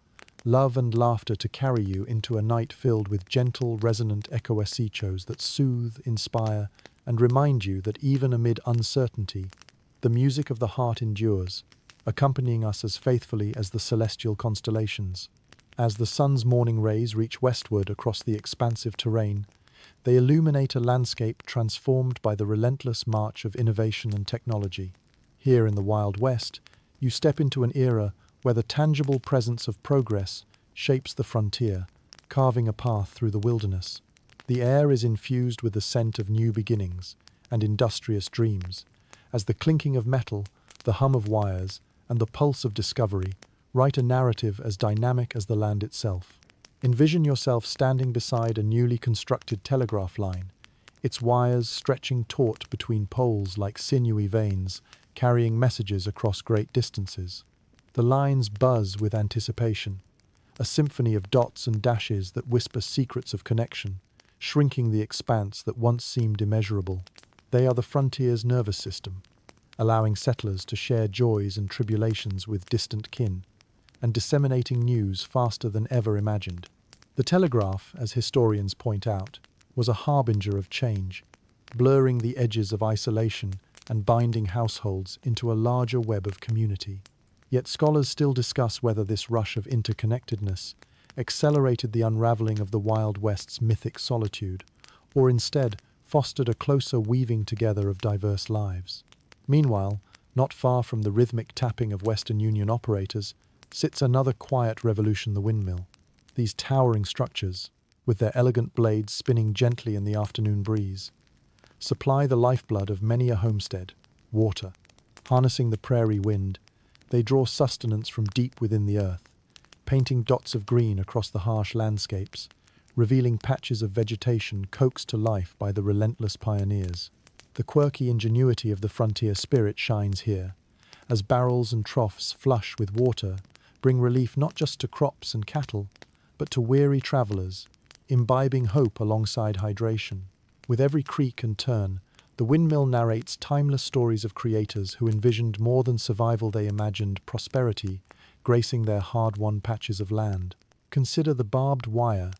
love and laughter to carry you into a night filled with gentle, resonant echoesichos that soothe, inspire, and remind you that even amid uncertainty, the music of the heart endures, accompanying us as faithfully as the celestial constellations. As the sun's morning rays reach westward across the expansive terrain, they illuminate a landscape transformed by the relentless march of innovation and technology. Here in the Wild West, you step into an era where the tangible presence of progress shapes the frontier, carving a path through the wilderness. The air is infused with the scent of new beginnings and industrious dreams, as the clinking of metal, the hum of wires, and the pulse of discovery write a narrative as dynamic as the land itself. Envision yourself standing beside a newly constructed telegraph line, its wires stretching taut between poles like sinewy veins, carrying messages across great distances. The lines buzz with anticipation, a symphony of dots and dashes that whisper secrets of connection, shrinking the expanse that once seemed immeasurable. They are the frontier's nervous system, allowing settlers to share joys and tribulations with distant kin, and disseminating news faster than ever imagined. The telegraph, as historians point out, was a harbinger of change, blurring the edges of isolation and binding households into a larger web of community. Yet scholars still discuss whether this rush of interconnectedness accelerated the unraveling of the Wild West's mythic solitude, or instead fostered a closer weaving together of diverse lives. Meanwhile, not far from the rhythmic tapping of Western Union operators, sits another quiet revolution, the windmill. These towering structures, with their elegant blades spinning gently in the afternoon breeze, supply the lifeblood of many a homestead, water. Harnessing the prairie wind, they draw sustenance from deep within the earth, painting dots of green across the harsh landscapes, revealing patches of vegetation coaxed to life by the relentless pioneers. The quirky ingenuity of the frontier spirit shines here, as barrels and troughs flush with water bring relief not just to crops and cattle, but to weary travelers, imbibing hope alongside hydration. With every creak and turn, the windmill narrates timeless stories of creators who envisioned more than survival, they imagined prosperity, gracing their hard-won patches of land. Consider the barbed wire,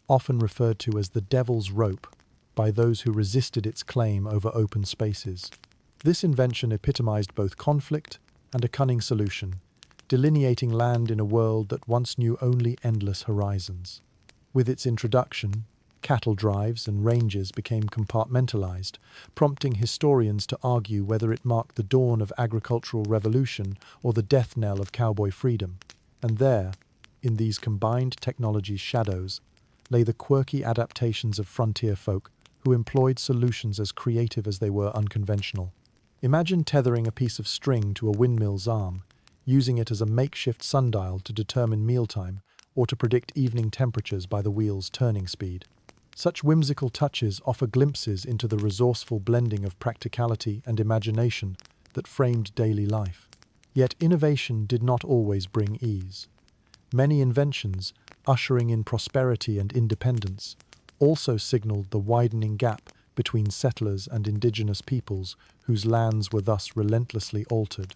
often referred to as the devil's rope, by those who resisted its claim over open spaces. This invention epitomized both conflict and a cunning solution, delineating land in a world that once knew only endless horizons. With its introduction, cattle drives and ranges became compartmentalized, prompting historians to argue whether it marked the dawn of agricultural revolution or the death knell of cowboy freedom. And there, in these combined technologies' shadows, lay the quirky adaptations of frontier folk who employed solutions as creative as they were unconventional. Imagine tethering a piece of string to a windmill's arm, using it as a makeshift sundial to determine mealtime or to predict evening temperatures by the wheel's turning speed. Such whimsical touches offer glimpses into the resourceful blending of practicality and imagination that framed daily life. Yet innovation did not always bring ease. Many inventions, ushering in prosperity and independence, also signaled the widening gap between settlers and indigenous peoples whose lands were thus relentlessly altered.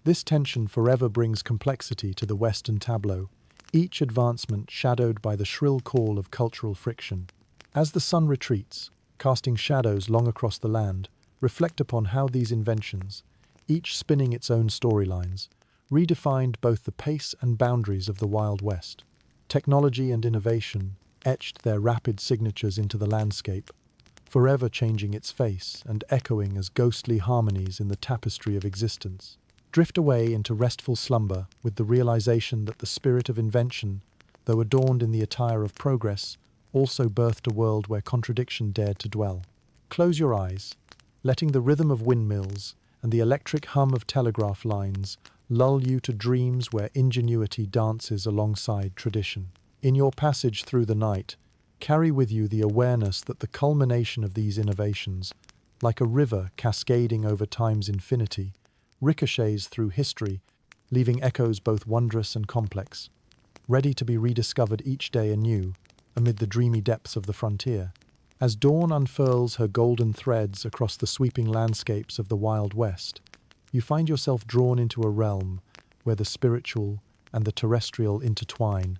This tension forever brings complexity to the Western tableau, each advancement shadowed by the shrill call of cultural friction. As the sun retreats, casting shadows long across the land, reflect upon how these inventions, each spinning its own storylines, redefined both the pace and boundaries of the Wild West. Technology and innovation etched their rapid signatures into the landscape, forever changing its face and echoing as ghostly harmonies in the tapestry of existence. Drift away into restful slumber with the realization that the spirit of invention, though adorned in the attire of progress, also birthed a world where contradiction dared to dwell. Close your eyes, letting the rhythm of windmills and the electric hum of telegraph lines lull you to dreams where ingenuity dances alongside tradition. In your passage through the night, carry with you the awareness that the culmination of these innovations, like a river cascading over time's infinity, ricochets through history, leaving echoes both wondrous and complex, ready to be rediscovered each day anew amid the dreamy depths of the frontier. As dawn unfurls her golden threads across the sweeping landscapes of the Wild West, you find yourself drawn into a realm where the spiritual and the terrestrial intertwine,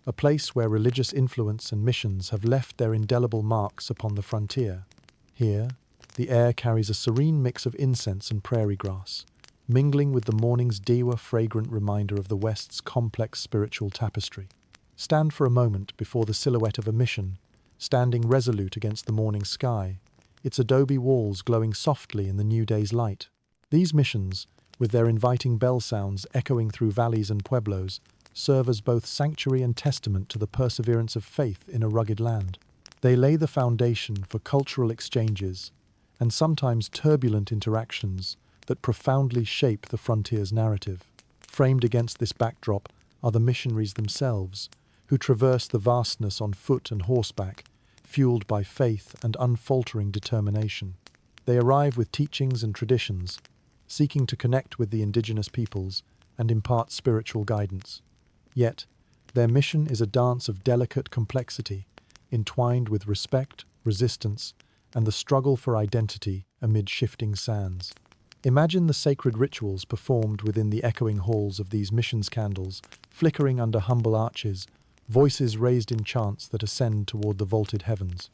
a place where religious influence and missions have left their indelible marks upon the frontier. Here, the air carries a serene mix of incense and prairie grass, mingling with the morning's dewa fragrant reminder of the West's complex spiritual tapestry. Stand for a moment before the silhouette of a mission, standing resolute against the morning sky, its adobe walls glowing softly in the new day's light. These missions, with their inviting bell sounds echoing through valleys and pueblos, serve as both sanctuary and testament to the perseverance of faith in a rugged land. They lay the foundation for cultural exchanges and sometimes turbulent interactions that profoundly shape the frontier's narrative. Framed against this backdrop are the missionaries themselves, who traverse the vastness on foot and horseback, fueled by faith and unfaltering determination. They arrive with teachings and traditions, seeking to connect with the indigenous peoples and impart spiritual guidance. Yet, their mission is a dance of delicate complexity, entwined with respect, resistance, and the struggle for identity amid shifting sands. Imagine the sacred rituals performed within the echoing halls of these missions candles, flickering under humble arches, voices raised in chants that ascend toward the vaulted heavens.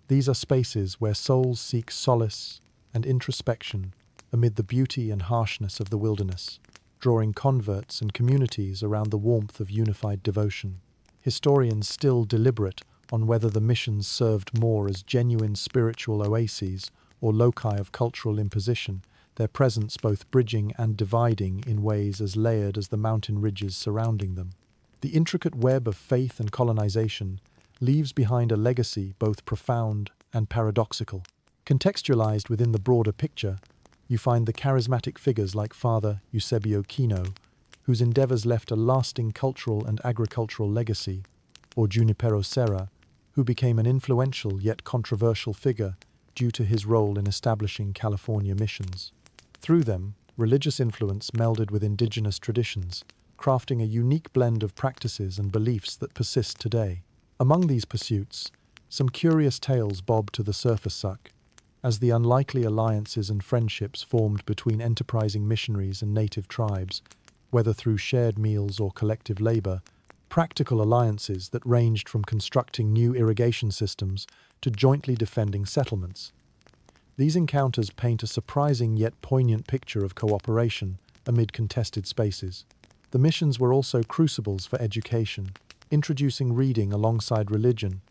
These are spaces where souls seek solace and introspection amid the beauty and harshness of the wilderness, drawing converts and communities around the warmth of unified devotion. Historians still deliberate on whether the missions served more as genuine spiritual oases or loci of cultural imposition, their presence both bridging and dividing in ways as layered as the mountain ridges surrounding them. The intricate web of faith and colonization leaves behind a legacy both profound and paradoxical. Contextualized within the broader picture, you find the charismatic figures like Father Eusebio Kino, whose endeavors left a lasting cultural and agricultural legacy, or Junipero Serra, who became an influential yet controversial figure due to his role in establishing California missions. Through them, religious influence melded with indigenous traditions, crafting a unique blend of practices and beliefs that persist today. Among these pursuits, some curious tales bob to the surface, as the unlikely alliances and friendships formed between enterprising missionaries and native tribes, whether through shared meals or collective labor, practical alliances that ranged from constructing new irrigation systems to jointly defending settlements. These encounters paint a surprising yet poignant picture of cooperation amid contested spaces. The missions were also crucibles for education, introducing reading alongside religion,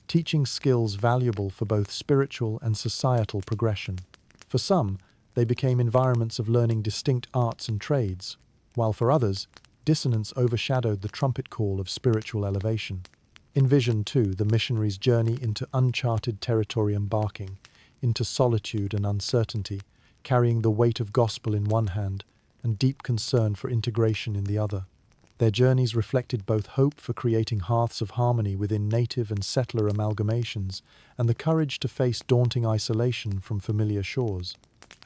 teaching skills valuable for both spiritual and societal progression. For some, they became environments of learning distinct arts and trades, while for others, dissonance overshadowed the trumpet call of spiritual elevation. Envision, too, the missionaries' journey into uncharted territory, embarking into solitude and uncertainty, carrying the weight of gospel in one hand and deep concern for integration in the other. Their journeys reflected both hope for creating hearths of harmony within native and settler amalgamations and the courage to face daunting isolation from familiar shores.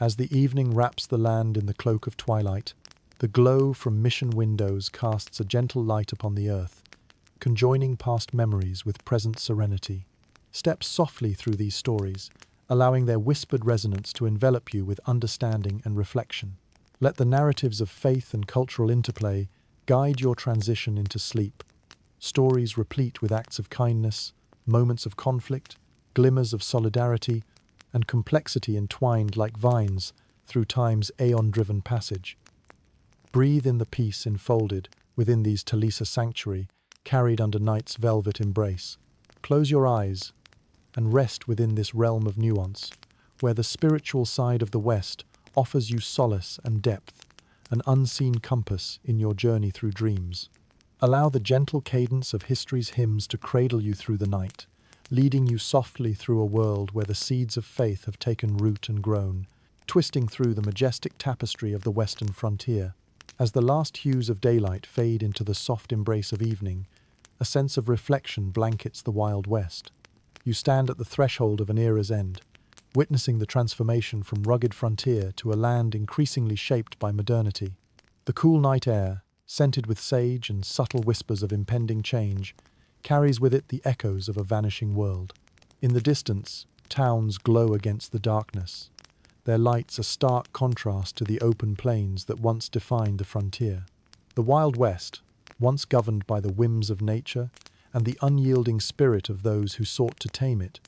As the evening wraps the land in the cloak of twilight, the glow from mission windows casts a gentle light upon the earth, conjoining past memories with present serenity. Step softly through these stories, allowing their whispered resonance to envelop you with understanding and reflection. Let the narratives of faith and cultural interplay guide your transition into sleep. Stories replete with acts of kindness, moments of conflict, glimmers of solidarity, and complexity entwined like vines through time's aeon-driven passage. Breathe in the peace enfolded within these Talisa sanctuary, carried under night's velvet embrace. Close your eyes and rest within this realm of nuance, where the spiritual side of the West offers you solace and depth, an unseen compass in your journey through dreams. Allow the gentle cadence of history's hymns to cradle you through the night, leading you softly through a world where the seeds of faith have taken root and grown, twisting through the majestic tapestry of the western frontier. As the last hues of daylight fade into the soft embrace of evening, a sense of reflection blankets the Wild West. You stand at the threshold of an era's end, witnessing the transformation from rugged frontier to a land increasingly shaped by modernity. The cool night air, scented with sage and subtle whispers of impending change, carries with it the echoes of a vanishing world. In the distance, towns glow against the darkness, their lights a stark contrast to the open plains that once defined the frontier. The Wild West, once governed by the whims of nature and the unyielding spirit of those who sought to tame it,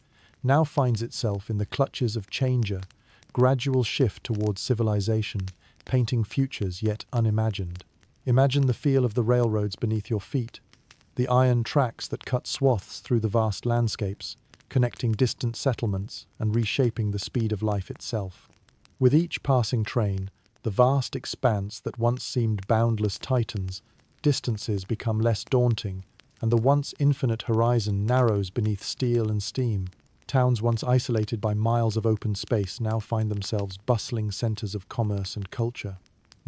now finds itself in the clutches of changer, gradual shift towards civilization, painting futures yet unimagined. Imagine the feel of the railroads beneath your feet, the iron tracks that cut swaths through the vast landscapes, connecting distant settlements and reshaping the speed of life itself. With each passing train, the vast expanse that once seemed boundless titans, distances become less daunting, and the once infinite horizon narrows beneath steel and steam. Towns once isolated by miles of open space now find themselves bustling centers of commerce and culture.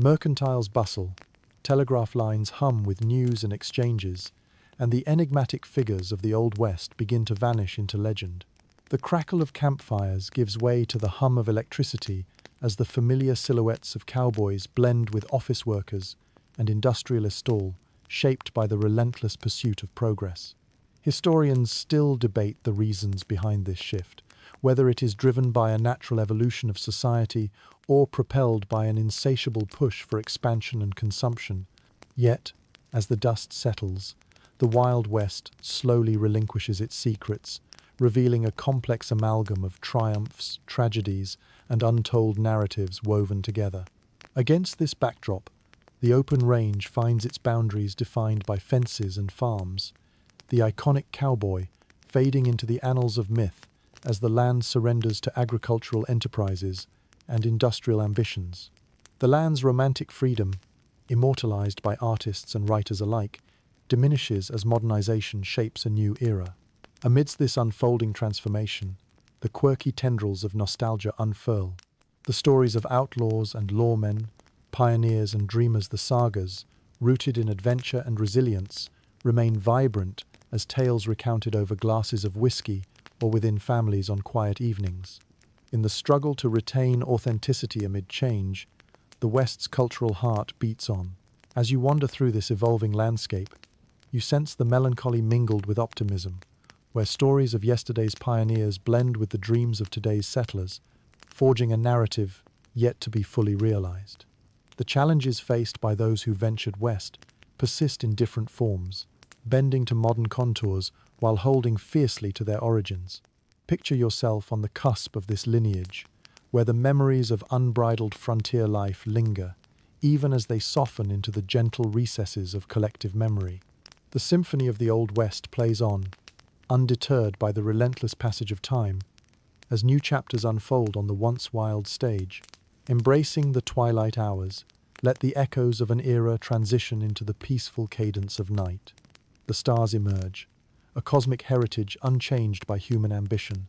Mercantiles bustle, telegraph lines hum with news and exchanges, and the enigmatic figures of the Old West begin to vanish into legend. The crackle of campfires gives way to the hum of electricity as the familiar silhouettes of cowboys blend with office workers and industrialists all, shaped by the relentless pursuit of progress. Historians still debate the reasons behind this shift, whether it is driven by a natural evolution of society or propelled by an insatiable push for expansion and consumption. Yet, as the dust settles, the Wild West slowly relinquishes its secrets, revealing a complex amalgam of triumphs, tragedies, and untold narratives woven together. Against this backdrop, the open range finds its boundaries defined by fences and farms, the iconic cowboy fading into the annals of myth as the land surrenders to agricultural enterprises and industrial ambitions. The land's romantic freedom, immortalized by artists and writers alike, diminishes as modernization shapes a new era. Amidst this unfolding transformation, the quirky tendrils of nostalgia unfurl. The stories of outlaws and lawmen, pioneers and dreamers, the sagas, rooted in adventure and resilience, remain vibrant as tales recounted over glasses of whiskey or within families on quiet evenings. In the struggle to retain authenticity amid change, the West's cultural heart beats on. As you wander through this evolving landscape, you sense the melancholy mingled with optimism, where stories of yesterday's pioneers blend with the dreams of today's settlers, forging a narrative yet to be fully realized. The challenges faced by those who ventured west persist in different forms, bending to modern contours while holding fiercely to their origins. Picture yourself on the cusp of this lineage, where the memories of unbridled frontier life linger, even as they soften into the gentle recesses of collective memory. The symphony of the Old West plays on, undeterred by the relentless passage of time, as new chapters unfold on the once wild stage. Embracing the twilight hours, let the echoes of an era transition into the peaceful cadence of night. The stars emerge, a cosmic heritage unchanged by human ambition,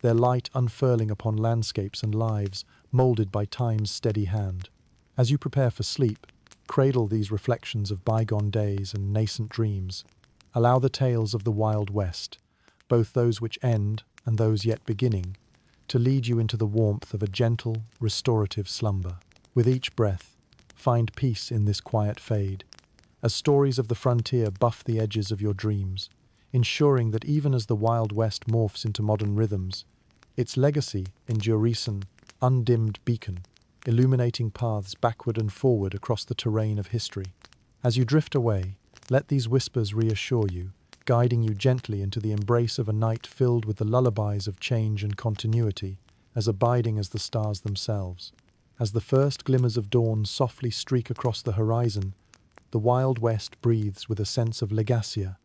their light unfurling upon landscapes and lives molded by time's steady hand. As you prepare for sleep, cradle these reflections of bygone days and nascent dreams. Allow the tales of the Wild West, both those which end and those yet beginning, to lead you into the warmth of a gentle, restorative slumber. With each breath, find peace in this quiet fade, as stories of the frontier buff the edges of your dreams, ensuring that even as the Wild West morphs into modern rhythms, its legacy endures an undimmed beacon, illuminating paths backward and forward across the terrain of history. As you drift away, let these whispers reassure you, guiding you gently into the embrace of a night filled with the lullabies of change and continuity, as abiding as the stars themselves. As the first glimmers of dawn softly streak across the horizon, the Wild West breathes with a sense of legacia,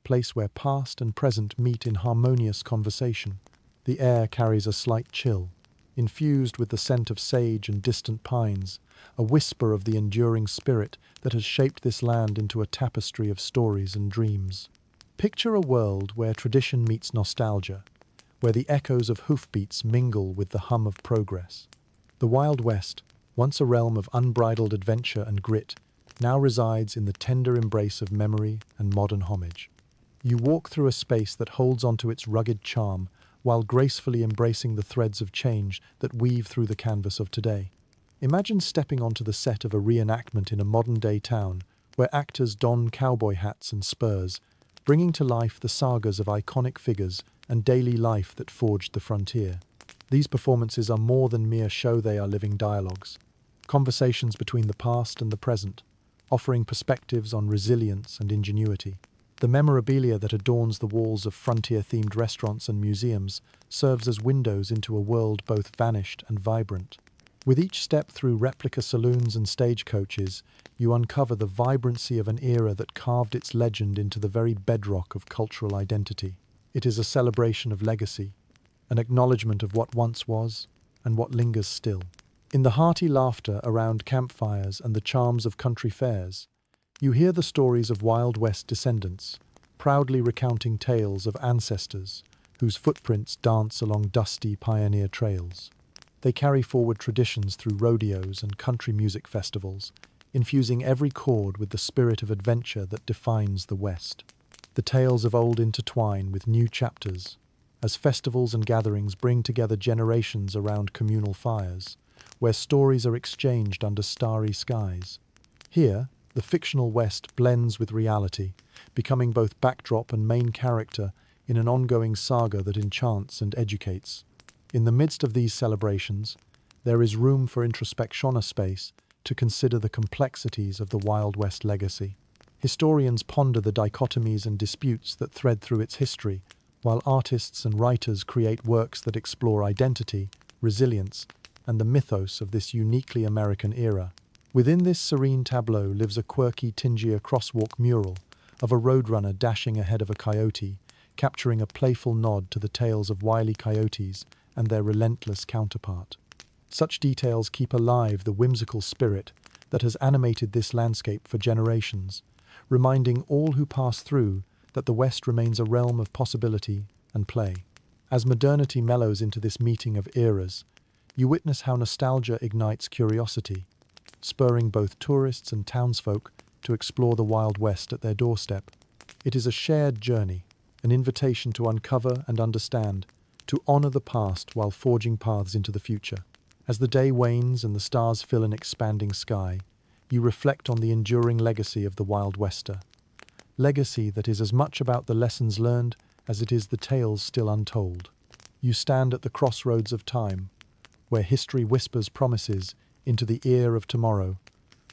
place where past and present meet in harmonious conversation. The air carries a slight chill, infused with the scent of sage and distant pines, a whisper of the enduring spirit that has shaped this land into a tapestry of stories and dreams. Picture a world where tradition meets nostalgia, where the echoes of hoofbeats mingle with the hum of progress. The Wild West, once a realm of unbridled adventure and grit, now resides in the tender embrace of memory and modern homage. You walk through a space that holds onto its rugged charm while gracefully embracing the threads of change that weave through the canvas of today. Imagine stepping onto the set of a reenactment in a modern-day town where actors don cowboy hats and spurs, bringing to life the sagas of iconic figures and daily life that forged the frontier. These performances are more than mere show, they are living dialogues, conversations between the past and the present, offering perspectives on resilience and ingenuity. The memorabilia that adorns the walls of frontier-themed restaurants and museums serves as windows into a world both vanished and vibrant. With each step through replica saloons and stagecoaches, you uncover the vibrancy of an era that carved its legend into the very bedrock of cultural identity. It is a celebration of legacy, an acknowledgement of what once was and what lingers still. In the hearty laughter around campfires and the charms of country fairs, you hear the stories of Wild West descendants, proudly recounting tales of ancestors whose footprints dance along dusty pioneer trails. They carry forward traditions through rodeos and country music festivals, infusing every chord with the spirit of adventure that defines the West. The tales of old intertwine with new chapters, as festivals and gatherings bring together generations around communal fires, where stories are exchanged under starry skies. Here, the fictional West blends with reality, becoming both backdrop and main character in an ongoing saga that enchants and educates. In the midst of these celebrations, there is room for introspection, a space to consider the complexities of the Wild West legacy. Historians ponder the dichotomies and disputes that thread through its history, while artists and writers create works that explore identity, resilience, and the mythos of this uniquely American era. Within this serene tableau lives a quirky Tingier crosswalk mural of a roadrunner dashing ahead of a coyote, capturing a playful nod to the tales of wily coyotes and their relentless counterpart. Such details keep alive the whimsical spirit that has animated this landscape for generations, reminding all who pass through that the West remains a realm of possibility and play. As modernity mellows into this meeting of eras, you witness how nostalgia ignites curiosity, spurring both tourists and townsfolk to explore the Wild West at their doorstep. It is a shared journey, an invitation to uncover and understand, to honor the past while forging paths into the future. As the day wanes and the stars fill an expanding sky, you reflect on the enduring legacy of the Wild Wester. Legacy that is as much about the lessons learned as it is the tales still untold. You stand at the crossroads of time, where history whispers promises into the ear of tomorrow,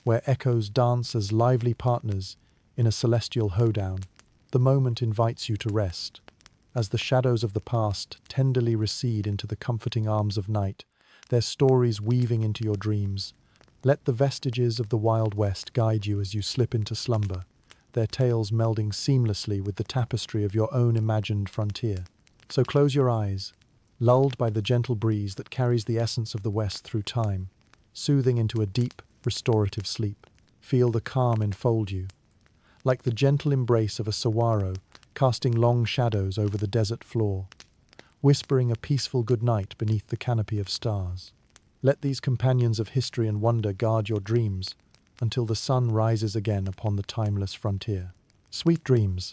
where echoes dance as lively partners in a celestial hoedown. The moment invites you to rest. As the shadows of the past tenderly recede into the comforting arms of night, their stories weaving into your dreams, let the vestiges of the Wild West guide you as you slip into slumber, their tales melding seamlessly with the tapestry of your own imagined frontier. So close your eyes, lulled by the gentle breeze that carries the essence of the West through time, soothing into a deep, restorative sleep. Feel the calm enfold you, like the gentle embrace of a saguaro casting long shadows over the desert floor, whispering a peaceful goodnight beneath the canopy of stars. Let these companions of history and wonder guard your dreams until the sun rises again upon the timeless frontier. Sweet dreams.